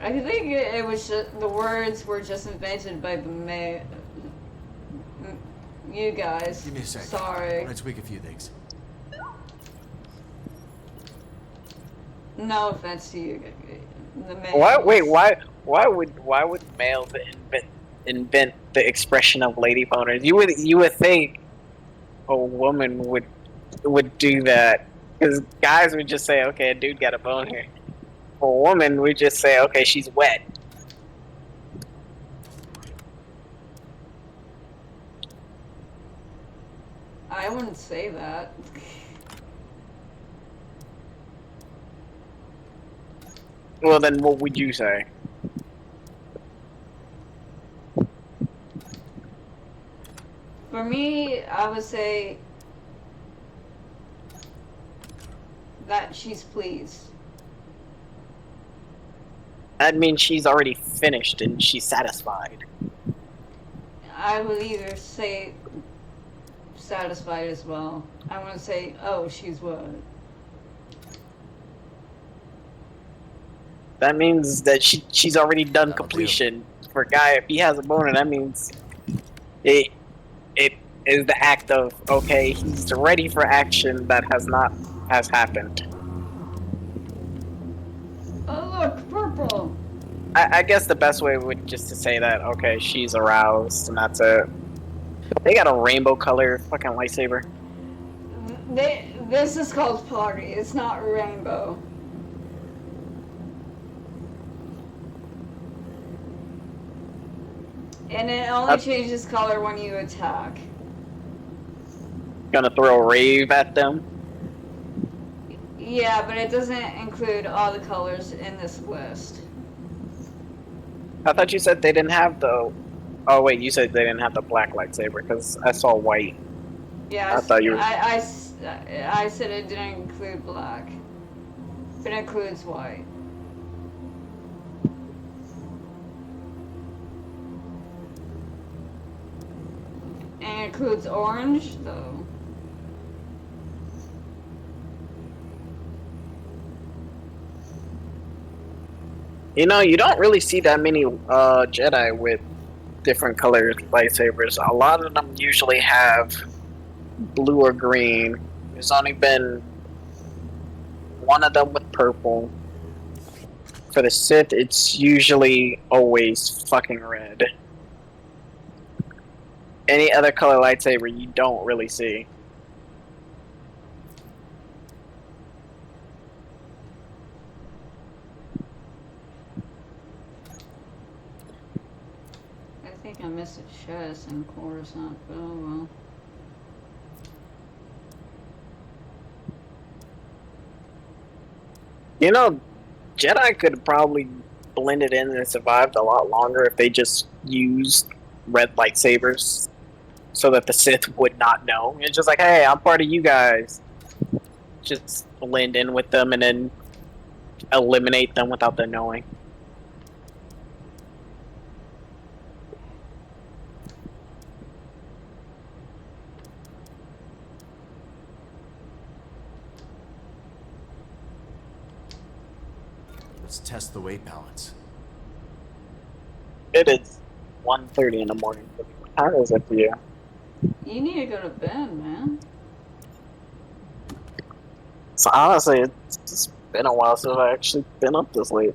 I think it was just, the words were just invented by the you guys. Give me a second. Sorry. I want to tweak a few things. No offense to you, the males. Why would males invent the expression of lady boners? You would think a woman would do that, because guys would just say, okay, a dude got a boner. For a woman, we just say, okay, she's wet. I wouldn't say that. Well, then what would you say? For me, I would say that she's pleased. That means she's already finished and she's satisfied. I would either say satisfied as well. I want to say, oh, she's what? That means that she's already done completion. For a guy, if he has a boner, that means it is the act of, okay, he's ready for action that has happened. Oh look, purple. I guess the best way would just to say that, okay, she's aroused and that's it. They got a rainbow color fucking lightsaber. This is called party. It's not rainbow. And it only changes color when you attack. Gonna throw a rave at them? Yeah, but it doesn't include all the colors in this list. I thought you said they didn't have the... Oh wait, you said they didn't have the black lightsaber, because I saw white. Yeah, I thought you were... I said it didn't include black. But it includes white. And it includes orange, though. You know, you don't really see that many Jedi with different colored lightsabers. A lot of them usually have blue or green. There's only been one of them with purple. For the Sith, it's usually always fucking red. Any other color lightsaber you don't really see. I think I missed a chest in Coruscant, but oh well. You know, Jedi could have probably blended in and survived a lot longer if they just used red lightsabers so that the Sith would not know. It's just like, hey, I'm part of you guys. Just blend in with them and then eliminate them without them knowing. Let's test the weight balance. It is 1:30 in the morning. What time is it for you? You need to go to bed, man. So honestly, it's been a while since I've actually been up this late.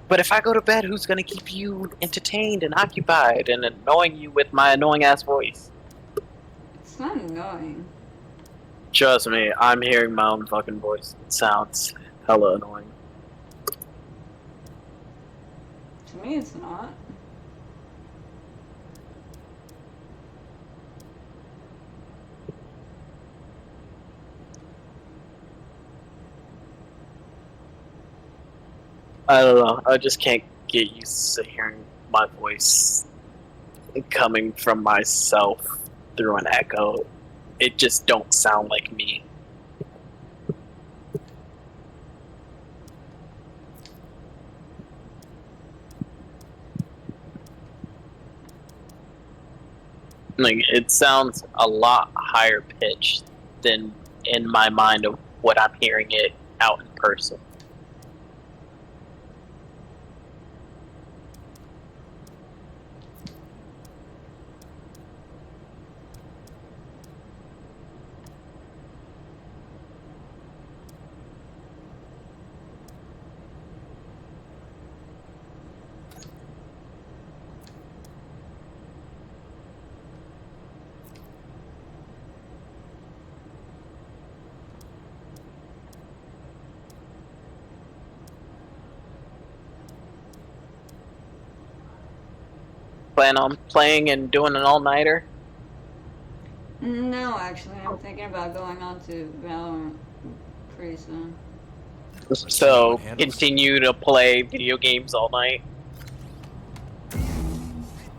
But if I go to bed, who's gonna keep you entertained and occupied and annoying you with my annoying ass voice? It's not annoying. Trust me, I'm hearing my own fucking voice. It sounds hella annoying. To me, it's not. I don't know. I just can't get used to hearing my voice coming from myself through an echo. It just don't sound like me. Like, it sounds a lot higher pitched than in my mind of what I'm hearing it out in person. Plan on playing and doing an all-nighter? No, actually, I'm thinking about going on to Valorant pretty soon. So, continue to play video games all night?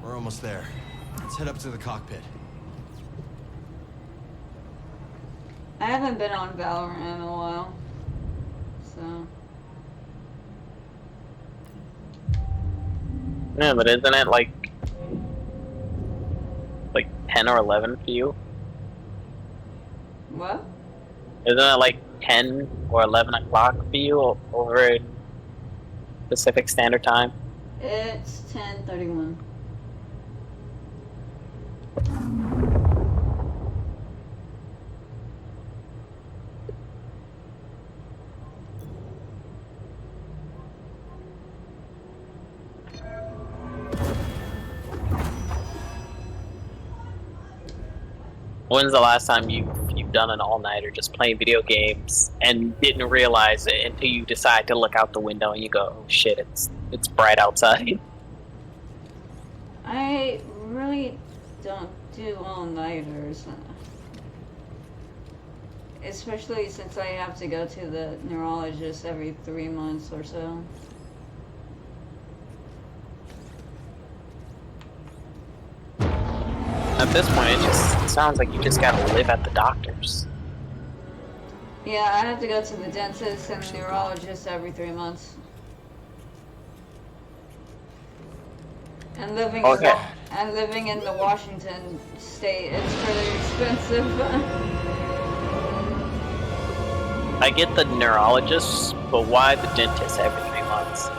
We're almost there. Let's head up to the cockpit. I haven't been on Valorant in a while, so... Yeah, but isn't it like 10 or 11 for you? What? Isn't it like 10 or 11 o'clock for you over in Pacific Standard Time? It's 10:31. When's the last time you've done an all-nighter just playing video games and didn't realize it until you decide to look out the window and you go, oh shit, it's bright outside? I really don't do all-nighters. Especially since I have to go to the neurologist every 3 months or so. At this point, it just sounds like you just gotta live at the doctor's. Yeah, I have to go to the dentist and the neurologist every 3 months. And living in the Washington state, it's pretty expensive. I get the neurologist, but why the dentist every 3 months?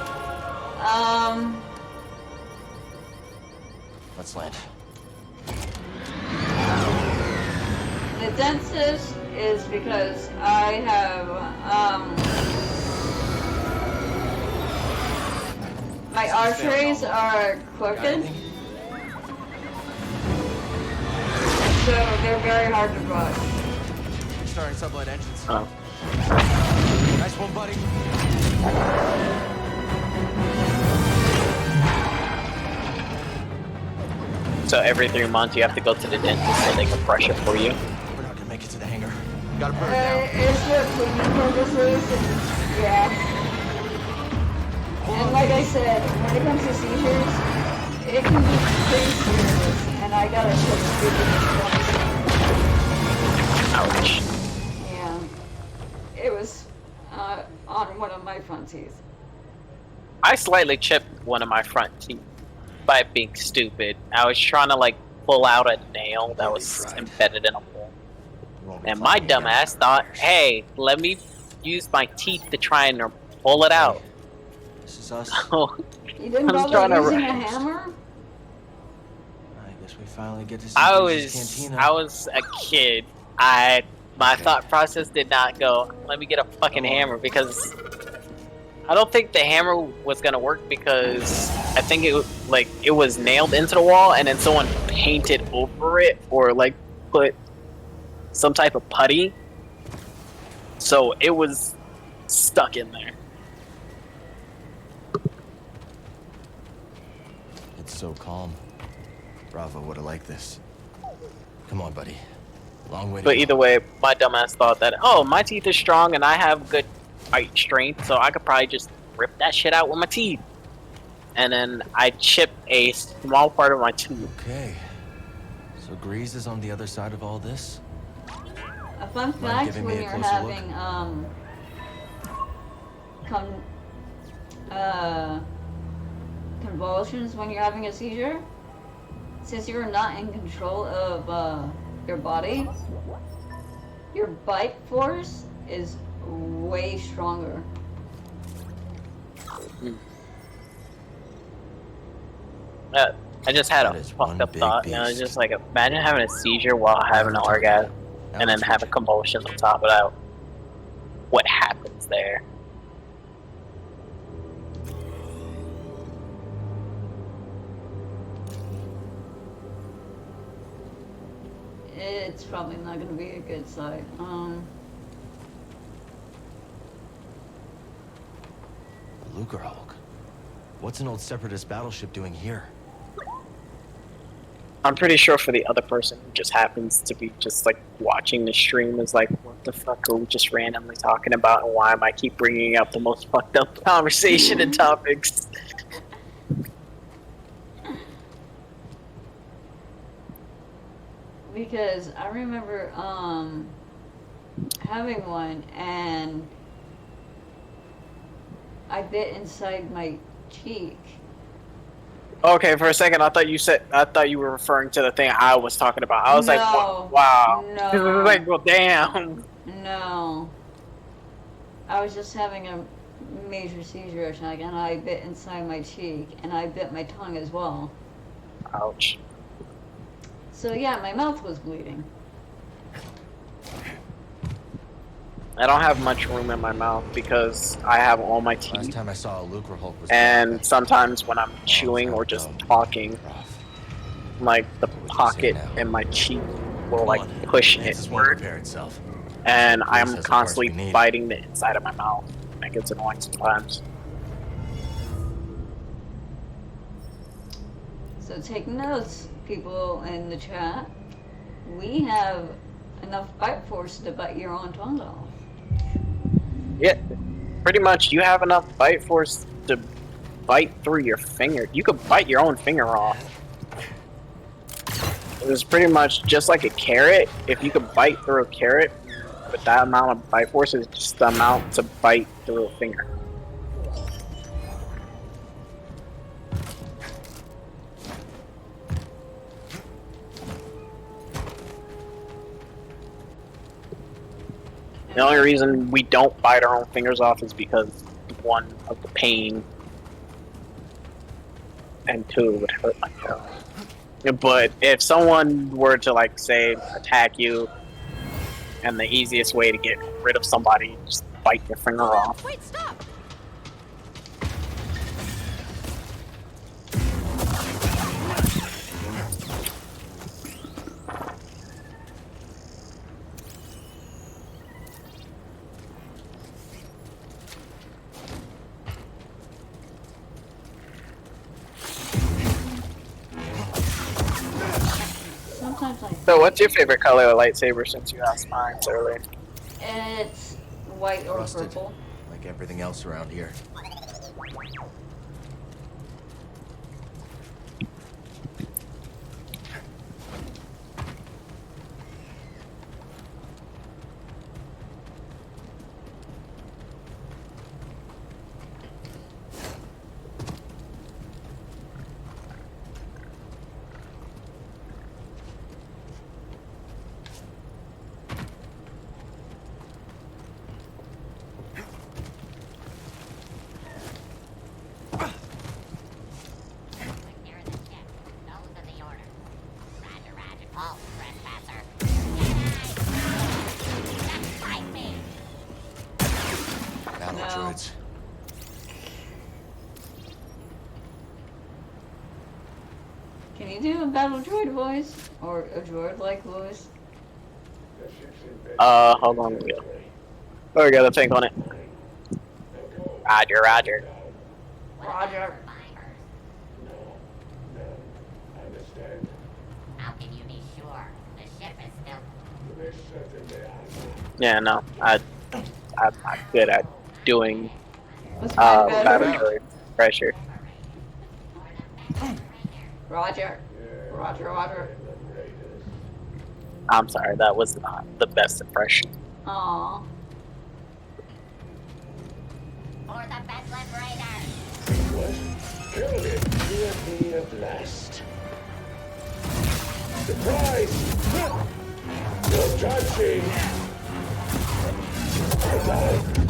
Let's land. The dentist is because I have, my arteries are crooked, so they're very hard to brush. Starting sublight engines. Oh. Nice one, buddy. So every 3 months you have to go to the dentist so they can brush it for you? We're not gonna make it to the hangar. Gotta burn it down. It's for cleaning purposes, yeah. And like I said, when it comes to seizures, it can be pretty serious, and I gotta put Ouch. Yeah. It was on one of my front teeth. I slightly chipped one of my front teeth by being stupid. I was trying to like pull out a nail that was embedded in a hole. And my dumb ass thought, hey, let me use my teeth to try and pull it out. This is us. You didn't bother using a hammer? I guess we finally get to see I Bruce's cantina. was a kid. My thought process did not go, let me get a fucking hammer, because I don't think the hammer was gonna work, because I think it was nailed into the wall and then someone painted over it or like put some type of putty, so it was stuck in there. It's so calm. Bravo would have liked this. Come on, buddy. Long way to But go. either way, my dumbass thought that, oh, my teeth are strong and I have good bite strength, so I could probably just rip that shit out with my teeth. And then I chipped a small part of my tooth. Okay. So Grease is on the other side of all this? A fun Mind fact, giving when me a you're closer look? having convulsions, when you're having a seizure, since you're not in control of your body, your bite force is way stronger. I just had a fucked up thought, and I was just like, imagine having a seizure while having an orgasm, and then having convulsions on top of that. What happens there? It's probably not going to be a good sight. Lucrehulk. What's an old separatist battleship doing here? I'm pretty sure for the other person who just happens to be just like watching the stream is like, what the fuck are we just randomly talking about, and why am I keep bringing up the most fucked up conversation and topics? Because I remember having one, and I bit inside my cheek. Okay, for a second, I thought you were referring to the thing I was talking about. I was like, wow. No. Like, well, damn. No. I was just having a major seizure attack, and I bit inside my cheek, and I bit my tongue as well. Ouch. So yeah, my mouth was bleeding. I don't have much room in my mouth because I have all my teeth. Last time I saw a Lucrehulk was And sometimes when I'm chewing or just talking, like the pocket in my cheek will like push inward, and I'm constantly biting the inside of my mouth. That gets annoying sometimes. So take notes, people in the chat. We have enough bite force to bite your own tongue off. Yeah, pretty much. You have enough bite force to bite through your finger. You could bite your own finger off. It's pretty much just like a carrot. If you could bite through a carrot with that amount of bite force, is just the amount to bite through a finger. The only reason we don't bite our own fingers off is because, one, of the pain, and two, it would hurt my tongue. But if someone were to, like, say, attack you, and the easiest way to get rid of somebody is just bite your finger off. Wait, stop! So what's your favorite color of lightsaber, since you asked mine earlier? It's white or Rusted, purple. like everything else around here. Droids. Can you do a battle droid voice? Or a droid-like voice? Hold on. Oh, we gotta think on it. Roger, roger. Roger. How can you be sure? The ship is still... Yeah, no. I'm not good at doing What's mine good? laboratory pressure. Roger. Roger. I'm sorry, that was not the best impression. Aww. For the best liberator. Killed it. Be at last. Surprise! No touching!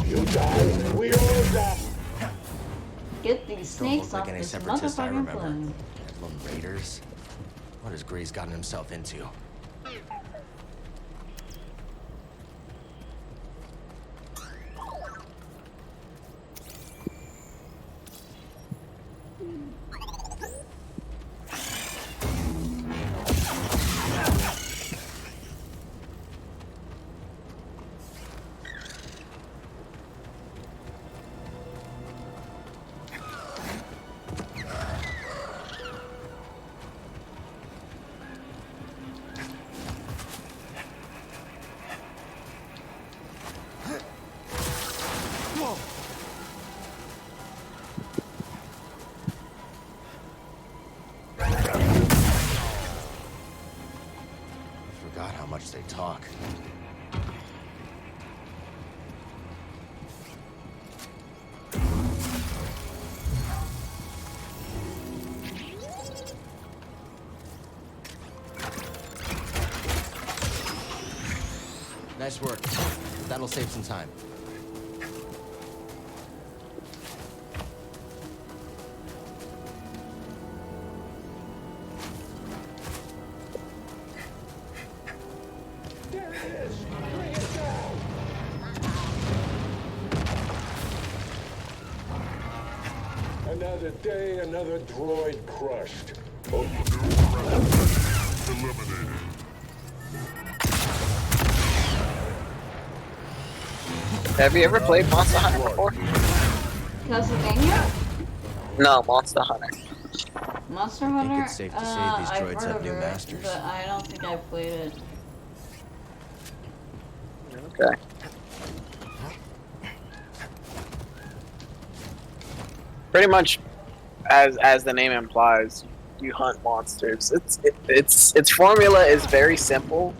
You die, we all die! Get these snakes Don't off look like any this separatists I motherfucking remember. plane. Lone Raiders? What has Gray's gotten himself into? Forgot how much they talk. Nice work. That'll save some time. Another day, another droid crushed. Eliminated. Have you ever played Monster Hunter before? Castlevania? No, Monster Hunter. Monster Hunter? it's safe to say these I've droids heard have of new it, masters. but I don't think I've played it. Okay. Pretty much, as the name implies, you hunt monsters. Its formula is very simple,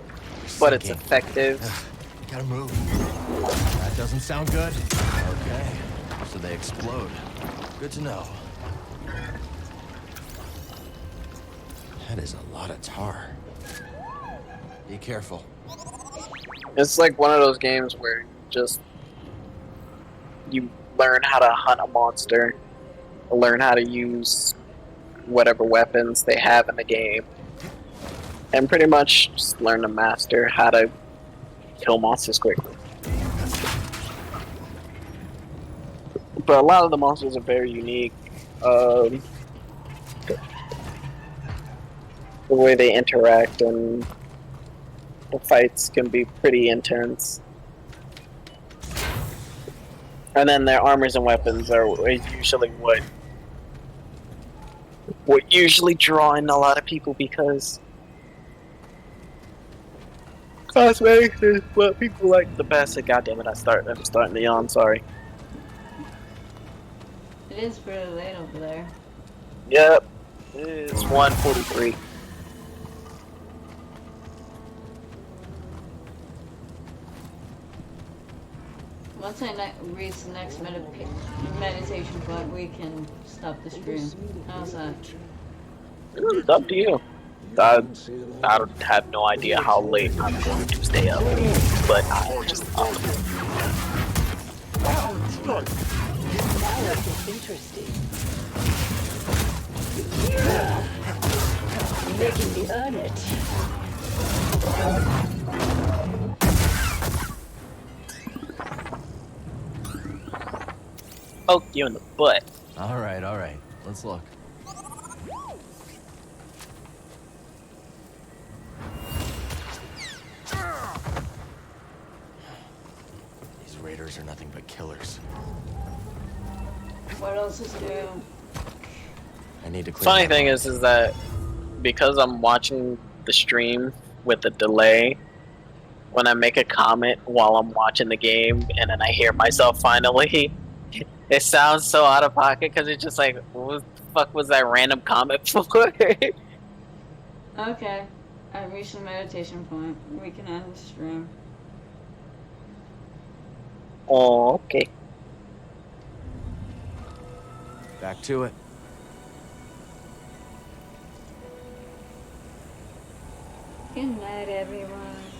but it's effective. Gotta move. That doesn't sound good. Okay. So they explode. Good to know. That is a lot of tar. Be careful. It's like one of those games where you learn how to hunt a monster, learn how to use whatever weapons they have in the game, and pretty much just learn to master how to kill monsters quickly. But a lot of the monsters are very unique. The way they interact and the fights can be pretty intense. And then their armors and weapons are usually what usually draw in a lot of people because cosmetics is what people like the best. God damn it! I'm starting to yawn. Sorry. It is pretty late over there. Yep, it's 1:43. Once I reach the next meditation point, we can stop the stream. How's that? It's up to you. I have no idea how late I'm going to stay up, but I'm just up. Look, it's interesting. You're making me earn it. Poke you in the butt. All right. Let's look. These raiders are nothing but killers. What else is new? I need to clear Funny my thing mind. is that because I'm watching the stream with a delay, when I make a comment while I'm watching the game and then I hear myself finally, It sounds so out of pocket because it's just like, what the fuck was that random comment for? Okay. I've reached the meditation point. We can end the stream. Oh, okay. Back to it. Good night, everyone.